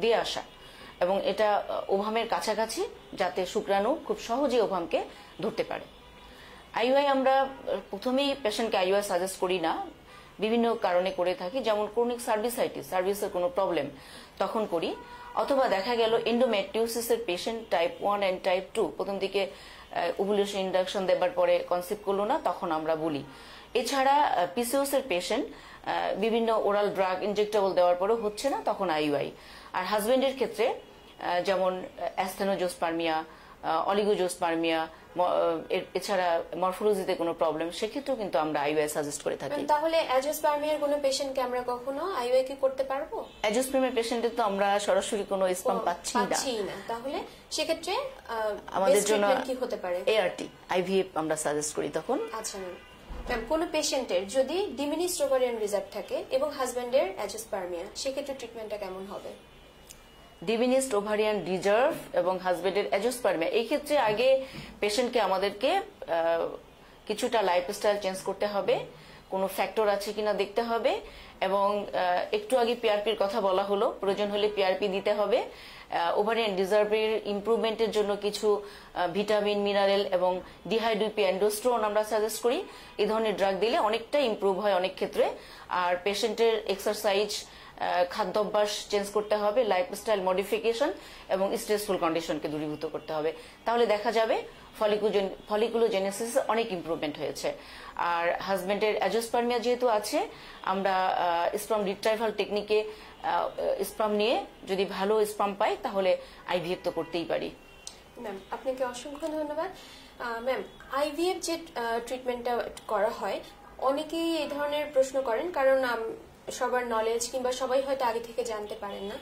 দিয়ে আসা, এবং এটা ওভামের কাছাকাছি যাতে শুক্রাণু খুব সহজে ওভামকে ধরতে পারে। আইইউআই আমরা প্রথমেই পেশেন্টকে আইইউআই সাজেস্ট করি না, বিভিন্ন কারণে করে থাকি, যেমন ক্রনিক সার্ভিসের কোনো প্রবলেম তখন করি, অথবা দেখা গেল এন্ডোমেট্রিওসিসের পেশেন্ট টাইপ 1 এন্ড টাইপ 2 প্রথম দিকে ওভুলেশন ইন্ডাকশন দেবার পরে কনসিভ করলো না, তখন আমরা বলি। এছাড়া পিসিওএস এর পেশেন্ট বিভিন্ন ওরাল ড্রাগ ইনজেক্টেবল দেওয়ার পরেও হচ্ছে না, তখন আইইউআই। আর হাজবেন্ডের ক্ষেত্রে যেমন অ্যাস্থেনোজোস্পার্মিয়া, অলিগোজোস্পার্মিয়া, এছাড়া মরফোলজিতে কোনো প্রবলেম, সেক্ষেত্রেও কিন্তু আমরা আইইউআই সাজেস্ট করে থাকি। তাহলে অ্যাজোস্পার্মিয়ার কোনো পেশেন্টকে আমরা কখনো আইইউআই কি করতে পারবো? অ্যাজোস্পার্মিয়ার পেশেন্টে তো আমরা সরাসরি কোনো স্পাম পাচ্ছি না, তাহলে সেক্ষেত্রে আমাদের জন্য কি হতে পারে? এআরটি, আইভিএফ আমরা সাজেস্ট করি তখন। আচ্ছা ম্যাম, কোন পেশেন্টের যদি ডিমিনিশড ওভারিয়ান রিজার্ভ থাকে এবং হাজবেন্ডের অ্যাজোস্পার্মিয়া, সেক্ষেত্রে ট্রিটমেন্টটা কেমন হবে? ডিমিনিশড ওভারিয়ান রিজার্ভ এবং হাজবেন্ডের অ্যাজোস্পার্মিয়া, এই ক্ষেত্রে আগে পেশেন্টকে আমাদেরকে কিছুটা লাইফস্টাইল চেঞ্জ করতে হবে, কোনো ফ্যাক্টর আছে কিনা দেখতে হবে, এবং একটু আগে পিআরপির কথা বলা হলো, প্রয়োজন হলে পিআরপি দিতে হবে। ওভারিয়ান রিজার্ভের ইমপ্রুভমেন্টের জন্য কিছু ভিটামিন, মিনারেল এবং ডিহাইড্রোপি অ্যান্ডোস্টেরন আমরা সাজেস্ট করি। এই ধরনের ড্রাগ দিলে অনেকটা ইমপ্রুভ হয় অনেক ক্ষেত্রে। আর পেশেন্টের এক্সারসাইজ, খাদ্যাভ্যাস চেঞ্জ করতে হবে, লাইফস্টাইল মডিফিকেশন এবং স্ট্রেসফুল কন্ডিশনকে দূরীভূত করতে হবে, তাহলে দেখা যাবে ফলিকুলোজেনেসিস অনেক ইমপ্রুভমেন্ট হয়েছে। আর হাজবেন্ডের অ্যাজোস্পার্মিয়া যেহেতু আছে, আমরা স্পার্ম রিট্রাইভাল টেকনিকে স্পার্ম নিয়ে যদি ভালো স্পার্ম পাই তাহলে আইভিএফ তো করতেই পারি। ম্যাম আপনাকে অসংখ্য ধন্যবাদ। ম্যাম, আইভিএফ যে ট্রিটমেন্টটা করা হয়, অনেকেই এই ধরনের প্রশ্ন করেন, কারণ সবার নলেজ কিংবা সবাই হয়তো আগে থেকে জানতে পারেন না।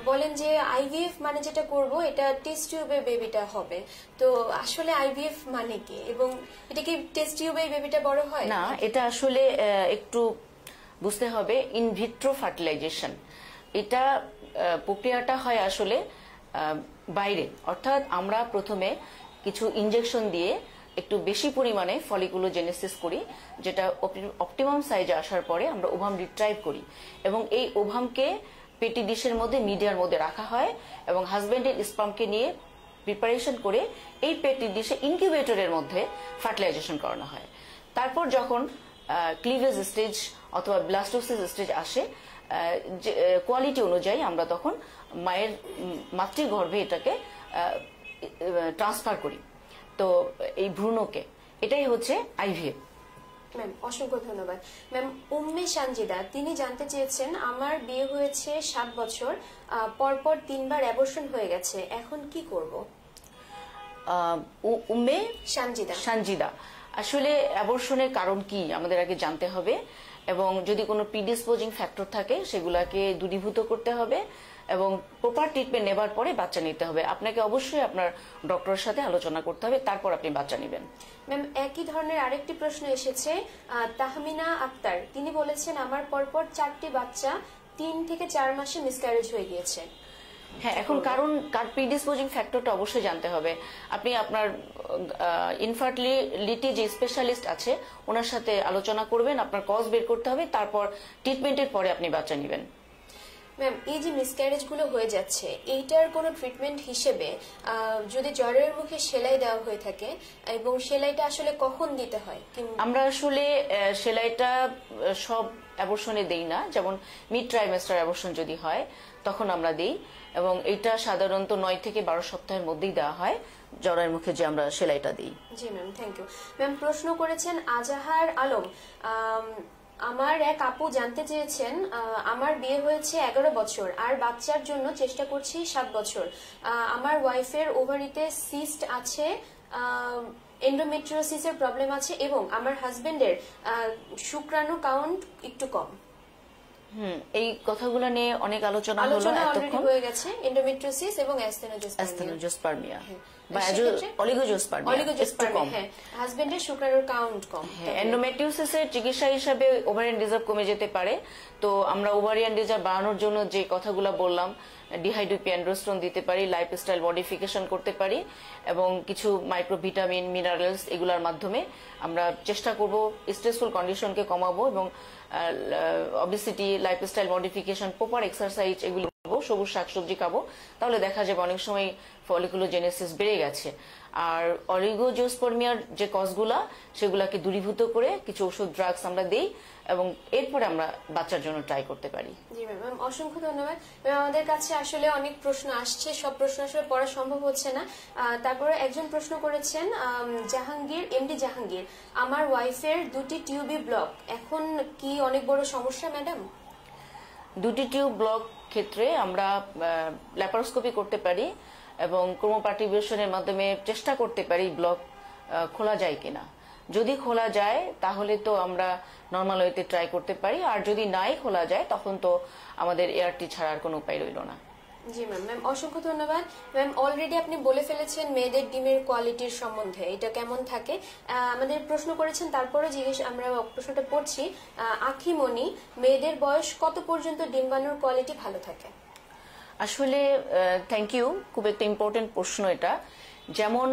বলেন যে আইভিএফ মানে যেটা করব এটা টেস্ট টিউবে বেবিটা হবে, তো আসলে আইভিএফ মানে কি, এবং এটা কি টেস্ট টিউবে বেবিটা বড় হয়? না, এটা আসলে একটু বুঝতে হবে ইনভিট্রো ফার্টিলাইজেশন। এটা প্রক্রিয়াটা হয় আসলে বাইরে, অর্থাৎ আমরা প্রথমে কিছু ইনজেকশন দিয়ে একটু বেশি পরিমাণে ফলিকুলোজেনেসিস করি, যেটা অপটিমাম সাইজে আসার পরে আমরা ওভাম রিট্রাইভ করি, এবং এই ওভামকে পেটি ডিশের মধ্যে মিডিয়ার মধ্যে রাখা হয়, এবং হাজবেন্ডের স্পামকে নিয়ে প্রিপারেশন করে এই পেটি ডিশে ইনকিউবেটরের মধ্যে ফার্টিলাইজেশন করানো হয়। তারপর যখন ক্লিভেজ স্টেজ অথবা ব্লাস্টোসিস স্টেজ আসে, কোয়ালিটি অনুযায়ী আমরা তখন মায়ের মাতৃগর্ভে এটাকে ট্রান্সফার করি, তো এই ভ্রূণকে, এটাই হচ্ছে আইভিএফ। ম্যাম অসংখ্য ধন্যবাদ। ম্যাম উম্মে সানজিদা তিনি জানতে চেয়েছেন, আমার বিয়ে হয়েছে 7 বছর, পরপর 3বার অ্যাবর্শন হয়ে গেছে, এখন কি করব? উম্মে সানজিদা, আসলে অ্যাবর্শনের কারণ কি আমাদের আগে জানতে হবে, এবং যদি কোনো প্রিডিসপোজিং ফ্যাক্টর থাকে সেগুলাকে দূরীভূত করতে হবে এবং প্রপার ট্রিটমেন্ট নেবার পরে বাচ্চা নিতে হবে। আপনাকে অবশ্যই আপনার ডক্টরের সাথে আলোচনা করতে হবে, তারপর আপনি বাচ্চা নেবেন। ম্যাম একই ধরনের আরেকটি প্রশ্ন এসেছে, তাহমিনা আক্তার তিনি বলেছেন, আমার পরপর 4টি বাচ্চা 3 থেকে 4 মাসে মিসক্যারেজ হয়ে গিয়েছে। হ্যাঁ, এখন কারণ প্রিডিসপোজিং ফ্যাক্টরটা অবশ্যই জানতে হবে। আপনি আপনার ইনফার্টিলিটি যে স্পেশালিস্ট আছে ওনার সাথে আলোচনা করবেন, আপনার কজ বের করতে হবে, তারপর ট্রিটমেন্টের পরে আপনি বাচ্চা নেবেন। ম্যাম এই যে মিসক্যারেজ গুলো হয়ে যাচ্ছে, এইটার কোনো ট্রিটমেন্ট হিসেবে যদি জ্বরের মুখে সেলাই দেওয়া হয়ে থাকে, এবং সেলাইটা আসলে কখন দিতে হয়? আমরা আসলে সেলাইটা সব অ্যাবর্শনে দেই না, যেমন মিড ট্রাইমেস্টার অ্যাবর্শন যদি হয় তখন আমরা দিই, এবং এটা সাধারণত 9 থেকে 12 সপ্তাহের মধ্যেই দেওয়া হয় জ্বরের মুখে যে আমরা সেলাইটা দিই। জি ম্যাম, থ্যাংক ইউ। ম্যাম প্রশ্ন করেছেন আজাহার আলম, আমার এক আপু জানতে চেয়েছেন, আমার বিয়ে হয়েছে 11 বছর আর বাচ্চার জন্য চেষ্টা করছি 7 বছর। আমার ওয়াইফের ওভারিতে সিস্ট আছে, এন্ডোমেট্রিওসিসের প্রবলেম আছে, এবং আমার হাজবেন্ডের শুক্রাণু কাউন্ট একটু কম। এই কথাগুলো নিয়ে অনেক আলোচনা হলো, এতক্ষণ হয়ে গেছে এন্ডোমেট্রিওসিস এবং অ্যাসথেনোজোস্পার্মিয়া বা অলিগোজোস্পার্মিয়া, হ্যাঁ, হাজবেন্ডের শুক্রাণুর কাউন্ট কম। এন্ডোমেট্রিওসিসের চিকিৎসা হিসেবে ওভারিয়ান রিজার্ভ কমে যেতে পারে, তো আমরা ওভারিয়ান রিজার্ভ বাড়ানোর জন্য যে কথাগুলো বললাম, ডিহাইড্রোপিয়ান্ড্রোস্টোন দিতে পারি, লাইফস্টাইল মডিফিকেশন করতে পারি, এবং কিছু মাইক্রোভিটামিন মিনারেলস এগুলোর মাধ্যমে আমরা চেষ্টা করব স্ট্রেসফুল কন্ডিশনকে কমাবো, এবং obesity, lifestyle modification, proper exercise এগুলো খাবো, সবুজ শাকসবজি খাবো, তাহলে দেখা যাবে অনেক সময় ফলিকুলোজেনেসিস বেড়ে গেছে। আর অলিগোজোস্পার্মিয়ার যে কজগুলা সেগুলাকে দূরীভূত করে কিছু ওষুধ ড্রাগস আমরা দেই, এবং এরপরে আমরা বাচ্চার জন্য ট্রাই করতে পারি। জি ম্যাম, অসংখ্য ধন্যবাদ। আমাদের কাছে আসলে অনেক প্রশ্ন আসছে, সব প্রশ্ন আসলে পড়া সম্ভব হচ্ছে না। তারপরে একজন প্রশ্ন করেছেন, জাহাঙ্গীর, এমডি জাহাঙ্গীর, আমার ওয়াইফের 2টি টিউবি ব্লক, এখন কি অনেক বড় সমস্যা ম্যাডাম? 2টি টিউব ব্লক ক্ষেত্রে আমরা ল্যাপারোস্কোপি করতে পারি এবং ক্রোমোপার্টিবিউশনের মাধ্যমে চেষ্টা করতে পারি ব্লক খোলা যায় কিনা। যদি খোলা যায় তাহলে তো আমরা নর্মাল ওয়েতে ট্রাই করতে পারি, আর যদি নাই খোলা যায় তখন তো আমাদের এআরটি ছাড়ার কোনো উপায় রইল না। জি ম্যাম, অসংখ্য ধন্যবাদ। ম্যাম অলরেডি আপনি বলে ফেলেছেন মেয়েদের ডিমের কোয়ালিটির সম্বন্ধে, এটা কেমন থাকে আমাদের প্রশ্ন করেছেন, তারপরে জিজ্ঞেস আমরা প্রশ্নটা পড়ছি। আখিমণি, মেয়েদের বয়স কত পর্যন্ত ডিম্বাণুর কোয়ালিটি ভালো থাকে? আসলে থ্যাংক ইউ, খুব একটা ইম্পর্টেন্ট প্রশ্ন এটা। যেমন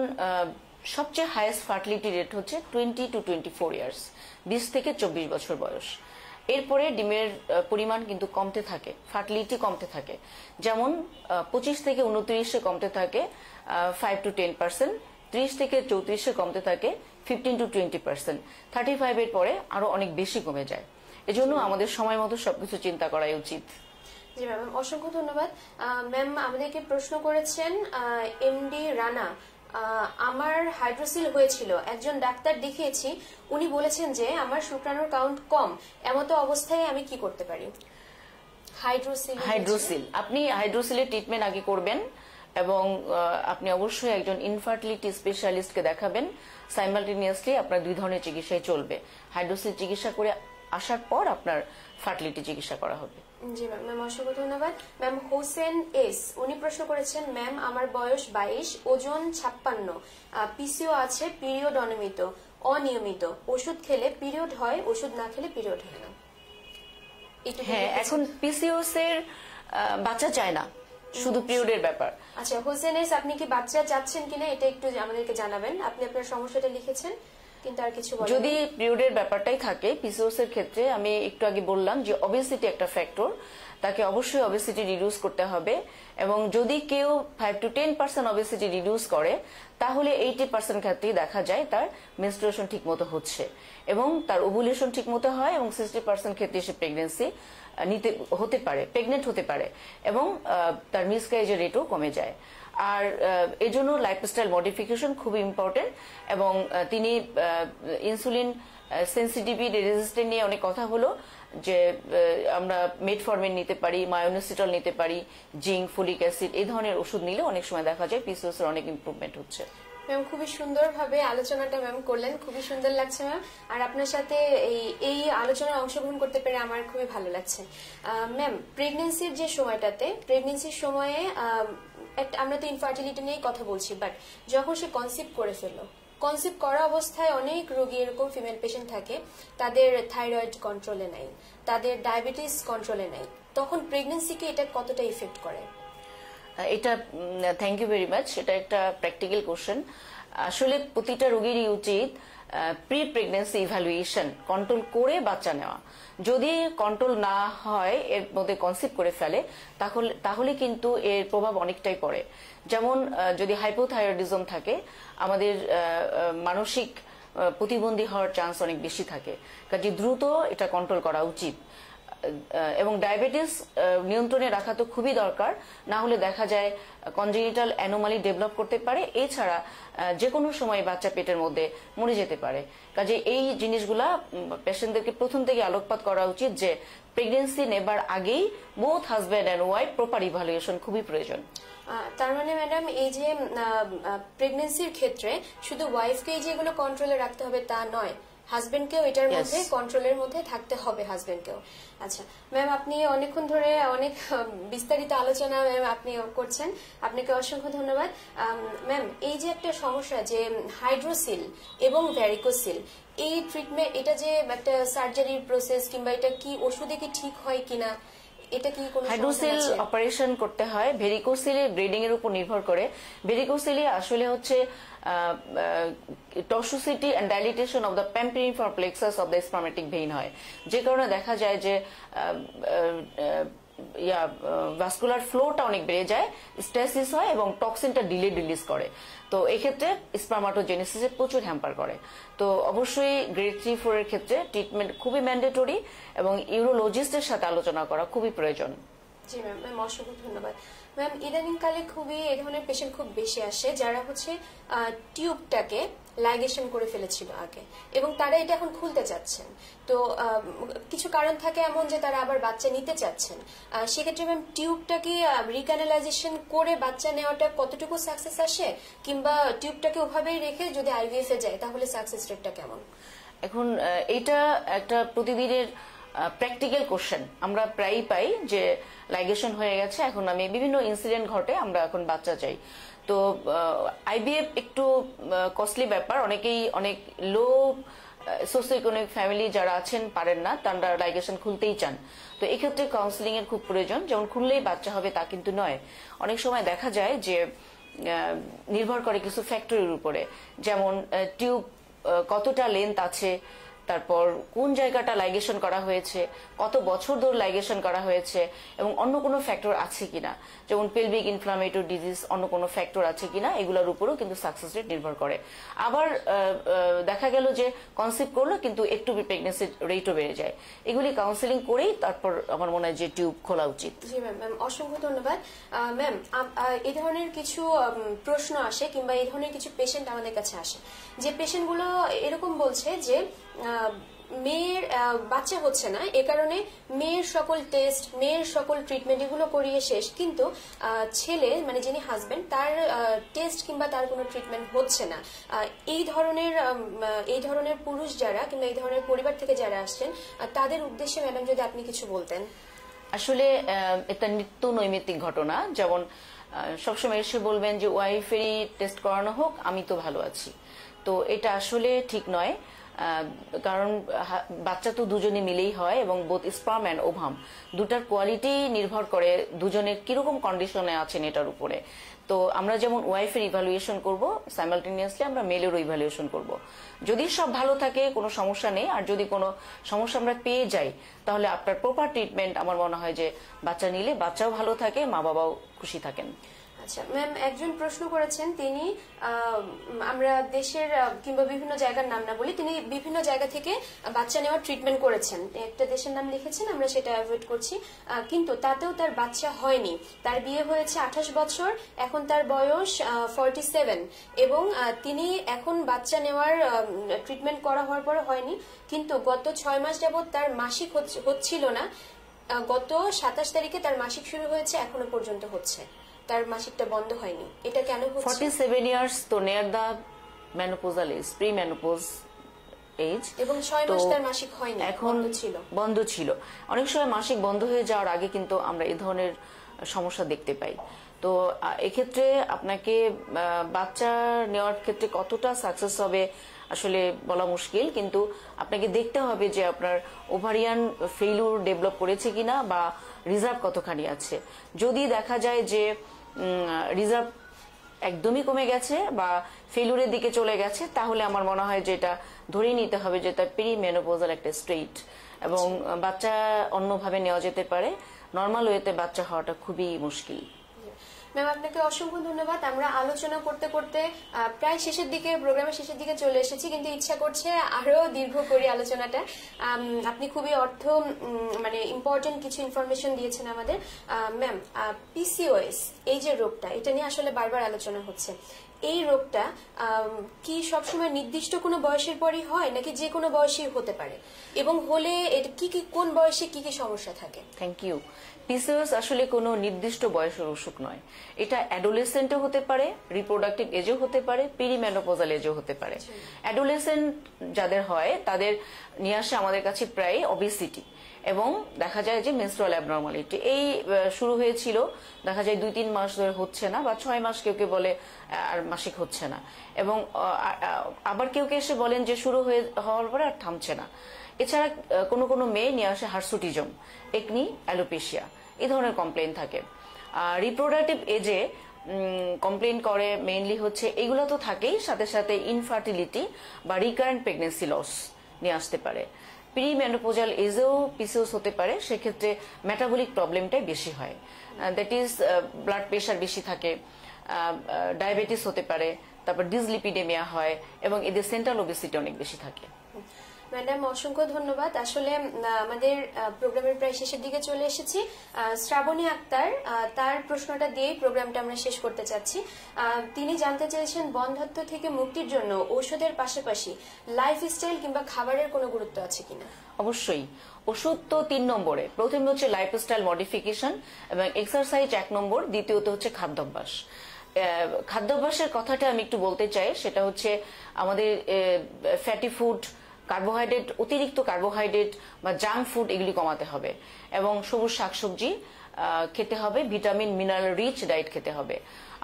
সবচেয়ে হাইয়েস্ট ফার্টিলিটি রেট হচ্ছে 20 to 24 ইয়ার্স, 20 থেকে 24 বছর বয়স। এরপরে ডিমের পরিমাণ কিন্তু কমতে থাকে, ফার্টিলিটি কমতে থাকে। যেমন 25 থেকে 29-এ কমতে থাকে 5 to 10%, 30 থেকে 34-এ কমতে থাকে 15 to 20%, 35 এর পরে আরো অনেক বেশি কমে যায়। এজন্য আমাদের সময় মতো সবকিছু চিন্তা করাই উচিত। জি ম্যাম, অসংখ্য ধন্যবাদ। ম্যাম আমাদেরকে প্রশ্ন করেছেন এমডি রানা, আমার হাইড্রোসিল হয়েছিল, একজন ডাক্তার দেখিয়েছি, উনি বলেছেন যে আমার শুক্রাণুর কাউন্ট কম, এমতো অবস্থায় আমি কি করতে পারি? হাইড্রোসিল, আপনি হাইড্রোসিলের ট্রিটমেন্ট আগে করবেন, এবং আপনি অবশ্যই একজন ইনফার্টিলিটি স্পেশালিস্টকে দেখাবেন। সাইমালটেনিয়াসলি আপনার 2 ধরনের চিকিৎসাই চলবে, হাইড্রোসিল চিকিৎসা করে আসার পর আপনার ফার্টিলিটি চিকিৎসা করা হবে। জি ম্যাম, অসংখ্য ধন্যবাদ। ম্যাম হোসেন এস, উনি প্রশ্ন করেছেন, ম্যাম আমার বয়স 22, ওজন 56, পিসিও আছে, পিরিয়ড অনিয়মিত, ওষুধ খেলে পিরিয়ড হয়, ওষুধ না খেলে পিরিয়ড হয় না। হ্যাঁ, এখন পিসিওএস এর বাচ্চা চায় না, শুধু পিরিয়ডের ব্যাপার। আচ্ছা হোসেন এস, আপনি কি বাচ্চা চাচ্ছেন কিনা এটা একটু আমাদেরকে জানাবেন। আপনি আপনার সমস্যাটা লিখেছেন, কিন্তু আর কিছু বলেন। যদি পিরিয়ডের ব্যাপারটাই থাকে পিসিওএস এর ক্ষেত্রে, আমি একটু আগে বললাম যে অবেসিটি একটা ফ্যাক্টর, তাকে অবশ্যই অবেসিটি রিডিউস করতে হবে, এবং যদি কেউ 5 to 10% অবেসিটি রিডিউস করে তাহলে 80% ক্ষেত্রেই দেখা যায় তার মেনস্ট্রুয়েশন ঠিক মতো হচ্ছে এবং তার ওভুলেশন ঠিক মতো হয়, এবং 60% ক্ষেত্রে সে প্রেগনেন্সি হতে পারে, প্রেগনেন্ট হতে পারে, এবং তার মিসক্যারেজের রেটও কমে যায়। আর এর জন্য লাইফস্টাইল মডিফিকেশন খুব ইম্পর্টেন্ট, এবং তিনি ইনসুলিন সেন্সিটিভিটি রেজিস্ট্যান্ট নিয়ে অনেক কথা হলো, যে আমরা মেটফর্মিন নিতে পারি, মায়োনোসিটল নিতে পারি, জিঙ্ক, ফোলিক অ্যাসিড এই ধরনের ওষুধ নিলে অনেক সময় দেখা যায় পিসিওএস এর অনেক ইমপ্রুভমেন্ট হচ্ছে। ম্যাম খুবই সুন্দরভাবে আলোচনাটা ম্যাম করলেন, খুবই সুন্দর লাগছে ম্যাম। আর আপনার সাথে এই আলোচনায় অংশগ্রহণ করতে পেরে আমার খুবই ভালো লাগছে। ম্যাম, প্রেগনেন্সির যে সময়টাতে, প্রেগনেন্সির সময়ে আমরা তো ইনফার্টিলিটি নিয়েই কথা বলছি, বাট যখন সে কনসিভ করে ফেললো, কনসিভ করা অবস্থায় অনেক রোগী এরকম ফিমেল পেশেন্ট থাকে, তাদের থাইরয়েড কন্ট্রোলে নাই, তাদের ডায়াবেটিস কন্ট্রোলে নাই, তখন প্রেগনেন্সিকে এটা কতটা ইফেক্ট করে? এটা থ্যাংক ইউ ভেরি মাচ, এটা একটা প্র্যাকটিক্যাল কোশ্চেন। আসলে প্রতিটা রোগীরই উচিত প্রি প্রেগনেন্সি ইভ্যালুয়েশন কন্ট্রোল করে বাচ্চা নেওয়া। যদি কন্ট্রোল না হয়, এর মধ্যে কনসিভ করে ফেলে, তাহলে কিন্তু এর প্রভাব অনেকটাই পড়ে। যেমন যদি হাইপোথাইরয়েডিজম থাকে, আমাদের মানসিক প্রতিবন্ধী হওয়ার চান্স অনেক বেশি থাকে, কাজে দ্রুত এটা কন্ট্রোল করা উচিত। এবং ডায়াবেটিস নিয়ন্ত্রণে রাখা তো খুবই দরকার, না হলে দেখা যায় কনজেনিটাল অ্যানোমালি ডেভেলপ করতে পারে, এছাড়া যে কোনো সময় বাচ্চা পেটের মধ্যে মরে যেতে পারে। কাজে এই জিনিসগুলা পেশেন্টদেরকে প্রথম থেকে আলোকপাত করা উচিত যে প্রেগনেন্সি নেবার আগেই both husband and wife proper evaluation খুবই প্রয়োজন। তার মানে ম্যাডাম, এই যে প্রেগনেন্সির ক্ষেত্রে শুধু ওয়াইফকেই যেগুলো কন্ট্রোলে রাখতে হবে তা নয়, হাজবেন্ডকেও এটার মধ্যে কন্ট্রোলের মধ্যে থাকতে হবে, হাজবেন্ডকেও। আচ্ছা ম্যাম, আপনি অনেকক্ষণ ধরে অনেক বিস্তারিত আলোচনা ম্যাম আপনি করছেন, আপনাকে অসংখ্য ধন্যবাদ। ম্যাম, এই যে একটা সমস্যা যে হাইড্রোসিল এবং ভ্যারিকোসিল, এই ট্রিটমেন্ট, এটা যে একটা সার্জারির প্রসেস কিংবা এটা কি ওষুধে কি ঠিক হয় কিনা, এটা কি কোনো হাইড্রোসিল অপারেশন করতে হয়, ভেরিকোসিলের গ্রেডিং এর উপর নির্ভর করে। ভেরিকোসিলে আসলে হচ্ছে toxicity and dilatation of the pampiniform plexus of the spermatic vein হয়, যে কারণে দেখা যায় যে ভাস্কুলার ফ্লোটা অনেক বেড়ে যায়, স্ট্রেসিস হয় এবং টক্সিনটা ডিলে রিলিজ করে। তো এক্ষেত্রে স্পারমাটোজেনেসিসে প্রচুর হ্যাম্পার করে। তো অবশ্যই গ্রেড 3-4 এর ক্ষেত্রে ট্রিটমেন্ট খুবই ম্যান্ডেটরি এবং ইউরোলজিস্টের সাথে আলোচনা করা খুবই প্রয়োজন। জি ম্যাম, ম্যাম অসংখ্য ধন্যবাদ। ম্যাম, ইদানিং কালে খুবই এই ধরনের পেশেন্ট খুব বেশি আসে যারা হচ্ছে টিউবটাকে লাইগেশন করে ফেলেছিল আগে, এবং তারা এটা এখন খুলতে চাচ্ছেন। তো কিছু কারণ থাকে এমন যে তারা আবার বাচ্চা নিতে চাচ্ছেন, সেক্ষেত্রে ম্যাম টিউবটা কি রিক্যানালাইজেশন করে বাচ্চা নেওয়াটা কতটুকু সাকসেস আসে, কিংবা টিউবটাকে ওভাবেই রেখে যদি আইভিএফ এ যায় তাহলে সাকসেস রেটটা কেমন? এখন এটা একটা প্রতিদিনের প্র্যাকটিক্যাল কোশ্চেন। আমরা প্রায়ই পাই যে লাইগেশন হয়ে গেছে, এখন আমি বিভিন্ন ইনসিডেন্ট ঘটে, আমরা এখন বাচ্চা চাই। তো আইভিএফ একটু কস্টলি ব্যাপার, অনেকেই অনেক লো সোশিও ইকোনমিক ফ্যামিলি যারা আছেন পারেন না, তারা লাইগেশন খুলতেই চান। তো এক্ষেত্রে কাউন্সিলিং এর খুব প্রয়োজন। যেমন খুললেই বাচ্চা হবে তা কিন্তু নয়, অনেক সময় দেখা যায় যে নির্ভর করে কিছু ফ্যাক্টরের উপরে, যেমন টিউব কতটা লেন্থ আছে, তারপর কোন জায়গাটা লাইগেশন করা হয়েছে, কত বছর ধরে লাইগেশন করা হয়েছে, এবং অন্য কোনো ফ্যাক্টর আছে কিনা, যেমন পেলভিক ইনফ্লামেটরি ডিজিজ, অন্য কোনো ফ্যাক্টর আছে কিনা, এগুলোর উপরেও কিন্তু সাকসেস রেট নির্ভর করে। আবার দেখা গেল যে কনসিভ করলো কিন্তু একটু প্রেগনেন্সি রেটও বেড়ে যায়, এগুলি কাউন্সিলিং করেই তারপর আমার মনে হয় যে টিউব খোলা উচিত। জি ম্যাম, ম্যাম অসংখ্য ধন্যবাদ। ম্যাম, এই ধরনের কিছু প্রশ্ন আসে কিংবা এই ধরনের কিছু পেশেন্ট আমাদের কাছে আসে, যে পেশেন্টগুলো এরকম বলছে যে মেয়ের বাচ্চা হচ্ছে না, এ কারণে মেয়ের সকল টেস্ট, মেয়ের সকল ট্রিটমেন্ট এগুলো করিয়ে শেষ, কিন্তু ছেলে মানে যিনি হাজবেন্ড, তার টেস্ট কিংবা তার কোনো ট্রিটমেন্ট হচ্ছে না। এই ধরনের পুরুষ যারা কিংবা এই ধরনের পরিবার থেকে যারা আসছেন, তাদের উদ্দেশ্যে ম্যাডাম যদি আপনি কিছু বলতেন। আসলে এটা নিত্য নৈমিত্তিক ঘটনা। যেমন সবসময় এসে বলবেন যে ওয়াইফেরই টেস্ট করানো হোক, আমি তো ভালো আছি। তো এটা আসলে ঠিক নয়, কারণ বাচ্চা তো দুজনে মিলেই হয়, এবং বোথ স্পার্ম অ্যান্ড ওভাম দুটার কোয়ালিটি নির্ভর করে দুজনের কিরকম কন্ডিশনে আছেন এটার উপরে। তো আমরা যেমন ওয়াইফের ইভ্যালুয়েশন করব, সাইমালটেনিয়াসলি আমরা মেলেরও ইভ্যালুয়েশন করব। যদি সব ভালো থাকে কোনো সমস্যা নেই, আর যদি কোনো সমস্যা আমরা পেয়ে যাই তাহলে আপনার প্রপার ট্রিটমেন্ট, আমার মনে হয় যে বাচ্চা নিলে বাচ্চাও ভালো থাকে, মা বাবাও খুশি থাকেন। আচ্ছা ম্যাম, একজন প্রশ্ন করেছেন, তিনি আমরা দেশের কিংবা বিভিন্ন জায়গার নাম না বলি, তিনি বিভিন্ন জায়গা থেকে বাচ্চা নেওয়ার ট্রিটমেন্ট করেছেন, একটা দেশের নাম লিখেছেন, আমরা সেটা অ্যাভয়েড করছি, কিন্তু তাতেও তার বাচ্চা হয়নি। তার বিয়ে হয়েছে 28 বছর, এখন তার বয়স 47, এবং তিনি এখন বাচ্চা নেওয়ার ট্রিটমেন্ট করা হওয়ার পরে হয়নি, কিন্তু গত 6 মাস যাবত তার মাসিক হচ্ছিল না। গত 27 তারিখে তার মাসিক শুরু হয়েছে, এখনো পর্যন্ত হচ্ছে, তার মাসিকটা বন্ধ হয়নি। এটা কেন হচ্ছে? 47 ইয়ার্স তো near the menopausal age, pre menopause age, এবং 6 মাস তার মাসিক হয়নি, এখন বন্ধ ছিল। অনেক সময় মাসিক বন্ধ হয়ে যাওয়ার আগে কিন্তু আমরা এই ধরনের সমস্যা দেখতে পাই। তো এক্ষেত্রে আপনাকে বাচ্চা নেওয়ার ক্ষেত্রে কতটা সাকসেস হবে আসলে বলা মুশকিল, কিন্তু আপনাকে দেখতে হবে যে আপনার ওভারিয়ান ফেইলুর ডেভেলপ করেছে কিনা বা রিজার্ভ কতখানি আছে। যদি দেখা যায় যে রিজার্ভ একদমই কমে গেছে বা ফেলুরের দিকে চলে গেছে, তাহলে আমার মনে হয় যে এটা ধরেই নিতে হবে যে তার প্রি মেনোপোজাল একটা স্টেট, এবং বাচ্চা অন্যভাবে নেওয়া যেতে পারে। নর্মাল ওয়েতে বাচ্চা হওয়াটা খুবই মুশকিল। ম্যাম, আপনাকে অসংখ্য ধন্যবাদ। আমরা আলোচনা করতে করতে প্রায় শেষের দিকে, প্রোগ্রামের শেষের দিকে চলে এসেছি, কিন্তু ইচ্ছা করছে আরো দীর্ঘ করি আলোচনাটা। আপনি খুবই মানে ইম্পর্টেন্ট কিছু ইনফরমেশন দিয়েছেন আমাদের। ম্যাম, পিসিওএস এই যে রোগটা, এটা নিয়ে আসলে বারবার আলোচনা হচ্ছে। এই রোগটা কি সবসময় নির্দিষ্ট কোনো বয়সের পরই হয়, নাকি যে কোনো বয়সেই হতে পারে, এবং হলে কি কি কোন বয়সে কি কি সমস্যা থাকে? Thank you. পিসিওএস আসলে কোনো নির্দিষ্ট বয়সের অসুখ নয়। এটা অ্যাডোলেসেন্টও হতে পারে, রিপ্রোডাক্টিভ এজও হতে পারে, পেরিমেনোপজাল এজও হতে পারে। অ্যাডোলেসেন্ট যাদের হয় তাদের নিয়ে আসে আমাদের কাছে প্রায় অবেসিটি, এবং দেখা যায় যে মেনস্ট্রুয়াল অ্যাবনর্মালিটি। এই শুরু হয়েছিল, দেখা যায় 2-3 মাস ধরে হচ্ছে না, বা 6 মাস কেউ কেউ বলে আর মাসিক হচ্ছে না, এবং আবার কেউ কেউ এসে বলেন যে শুরু হওয়ার পরে আর থামছে না। এছাড়া কোনো কোনো মেয়ে নিয়ে আসে হার্সুটিজম, একনি, অ্যালোপেশিয়া, এই ধরনের কমপ্লেন থাকে। রিপ্রোডাক্টিভ এজে কমপ্লেন করে মেইনলি হচ্ছে এগুলো তো থাকেই, সাথে সাথে ইনফার্টিলিটি বা রিকারেন্ট প্রেগনেন্সি লস নিয়ে আসতে পারে। প্রি মেনোপোজাল এজেও পিসিওএস হতে পারে, সেক্ষেত্রে মেটাবলিক প্রবলেমটাই বেশি হয়, দ্যাট ইজ ব্লাড প্রেশার বেশি থাকে, ডায়াবেটিস হতে পারে, তারপর ডিসলিপিডেমিয়া হয়, এবং এদের সেন্ট্রাল ওবেসিটি অনেক বেশি থাকে। ম্যাডাম, অসংখ্য ধন্যবাদ। আসলে আমাদের প্রোগ্রামের প্রায় শেষের দিকে চলে এসেছি। শ্রাবণী আক্তার, তার প্রশ্নটা দিয়েই প্রোগ্রামটা আমরা শেষ করতে চাচ্ছি। তিনি জানতে চেয়েছেন বন্ধ্যাত্ব থেকে মুক্তির জন্য ঔষধের পাশাপাশি লাইফস্টাইল কিংবা খাবারের কোনো গুরুত্ব আছে কিনা? অবশ্যই। ওষুধ তো 3 নম্বরে, প্রথমে হচ্ছে লাইফস্টাইল মডিফিকেশন এবং এক্সারসাইজ 1 নম্বর, দ্বিতীয়ত হচ্ছে খাদ্যাভ্যাস। খাদ্যাভ্যাসের কথাটা আমি একটু বলতে চাই, সেটা হচ্ছে আমাদের ফ্যাটি ফুড, কার্বোহাইড্রেট, অতিরিক্ত কার্বোহাইড্রেট বা জাঙ্ক ফুড এগুলি কমাতে হবে, এবং সবুজ শাকসবজি খেতে হবে, ভিটামিন মিনারেল রিচ ডায়েট খেতে হবে।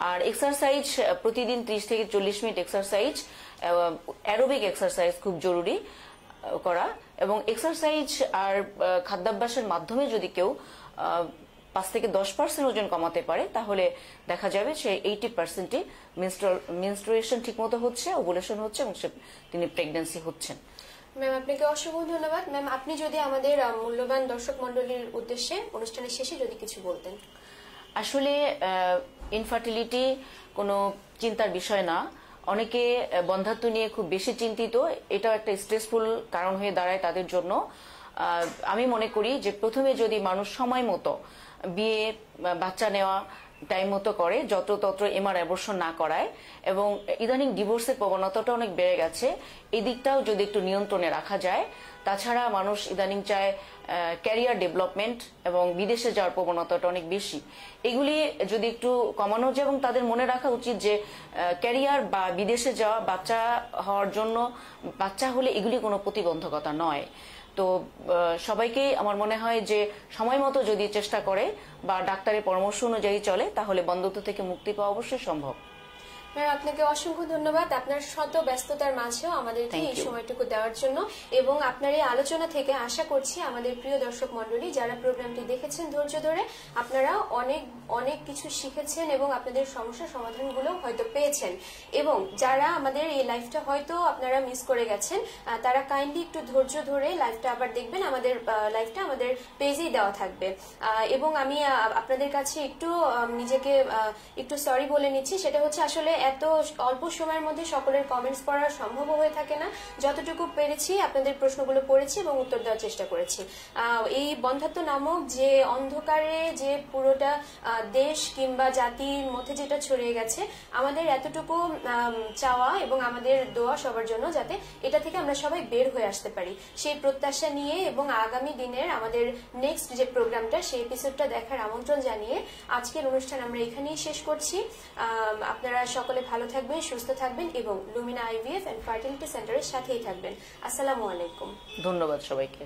আর এক্সারসাইজ প্রতিদিন 30 থেকে 40 মিনিট এক্সারসাইজ, অ্যারোবিক এক্সারসাইজ খুব জরুরি করা, এবং এক্সারসাইজ আর খাদ্যাভ্যাসের মাধ্যমে যদি কেউ 5 থেকে 10% ওজন কমাতে পারে, তাহলে দেখা যাবে সে 80%ই মেনস্ট্রুয়েশন ঠিক মতো হচ্ছে, ওভুলেশন হচ্ছে, এবং তিনি প্রেগন্যান্সি হচ্ছেন। ম্যাম, আপনাকে অসংখ্য ধন্যবাদ। ম্যাম, আপনি যদি আমাদের মূল্যবান দর্শক মন্ডলীর উদ্দেশ্যে অনুষ্ঠানের শেষে যদি কিছু বলতেন। আসলে ইনফার্টিলিটি কোনো চিন্তার বিষয় না। অনেকে বন্ধ্যাত্ব নিয়ে খুব বেশি চিন্তিত, এটাও একটা স্ট্রেসফুল কারণ হয়ে দাঁড়ায় তাদের জন্য। আমি মনে করি যে প্রথমে যদি মানুষ সময় মতো বিয়ে, বাচ্চা নেওয়া টাইম মতো করে, যত্রতত্র এমআর অ্যাবর্শন না করায়, এবং ইদানিং ডিভোর্সের প্রবণতাটা অনেক বেড়ে গেছে, এই দিকটাও যদি একটু নিয়ন্ত্রণে রাখা যায়। তাছাড়া মানুষ ইদানিং চায় ক্যারিয়ার ডেভেলপমেন্ট, এবং বিদেশে যাওয়ার প্রবণতাটা অনেক বেশি। এগুলি যদি একটু কমানো যায়, এবং তাদের মনে রাখা উচিত যে ক্যারিয়ার বা বিদেশে যাওয়া, বাচ্চা হওয়ার জন্য, বাচ্চা হলে এগুলি কোনো প্রতিবন্ধকতা নয়। তো সবাইকেই আমার মনে হয় যে সময় মতো যদি চেষ্টা করে বা ডাক্তারের পরামর্শ অনুযায়ী চলে, তাহলে বন্ধ্যাত্ব থেকে মুক্তি পাওয়া অবশ্যই সম্ভব। ম্যাম আপনাকে অসংখ্য ধন্যবাদ আপনার শত ব্যস্ততার মাঝেও আমাদেরকে Thank এই you. সময়টুকু দেওয়ার জন্য এবং আপনার এই আলোচনা থেকে আশা করছি আমাদের প্রিয় দর্শক মণ্ডলী যারা প্রোগ্রামটি দেখেছেন ধৈর্য ধরে আপনারা অনেক অনেক কিছু শিখেছেন এবং আপনাদের সমস্যার সমাধানগুলো হয়তো পেয়েছেন এবং যারা আমাদের এই লাইভটা হয়তো আপনারা মিস করে গেছেন তারা কাইন্ডলি একটু ধৈর্য ধরে লাইভটা আবার দেখবেন আমাদের লাইভটা আমাদের পেজেই দেওয়া থাকবে এবং আমি আপনাদের কাছে একটু নিজেকে একটু সরি বলে নিচ্ছি সেটা হচ্ছে আসলে এত অল্প সময়ের মধ্যে সকলের কমেন্টস পড়া সম্ভব হয়ে থাকে না যতটুকু পেরেছি আপনাদের প্রশ্নগুলো পড়েছি এবং উত্তর দেওয়ার চেষ্টা করেছি এই বন্ধ্যাত্ব নামক যে অন্ধকারে যে পুরোটা দেশ কিংবা জাতির মধ্যে যেটা ছড়িয়ে গেছে আমাদের এতটুকু চাওয়া এবং আমাদের দোয়া সবার জন্য যাতে এটা থেকে আমরা সবাই বের হয়ে আসতে পারি সেই প্রত্যাশা নিয়ে এবং আগামী দিনের আমাদের নেক্সট যে প্রোগ্রামটা সেই এপিসোডটা দেখার আমন্ত্রণ জানিয়ে আজকের অনুষ্ঠান আমরা এখানেই শেষ করছি আপনারা সকলে ভালো থাকবেন সুস্থ থাকবেন এবং লুমিনা আইভিএফ এন্ড ফার্টিলিটি সেন্টারের সাথেই থাকবেন আসসালামু আলাইকুম ধন্যবাদ সবাইকে।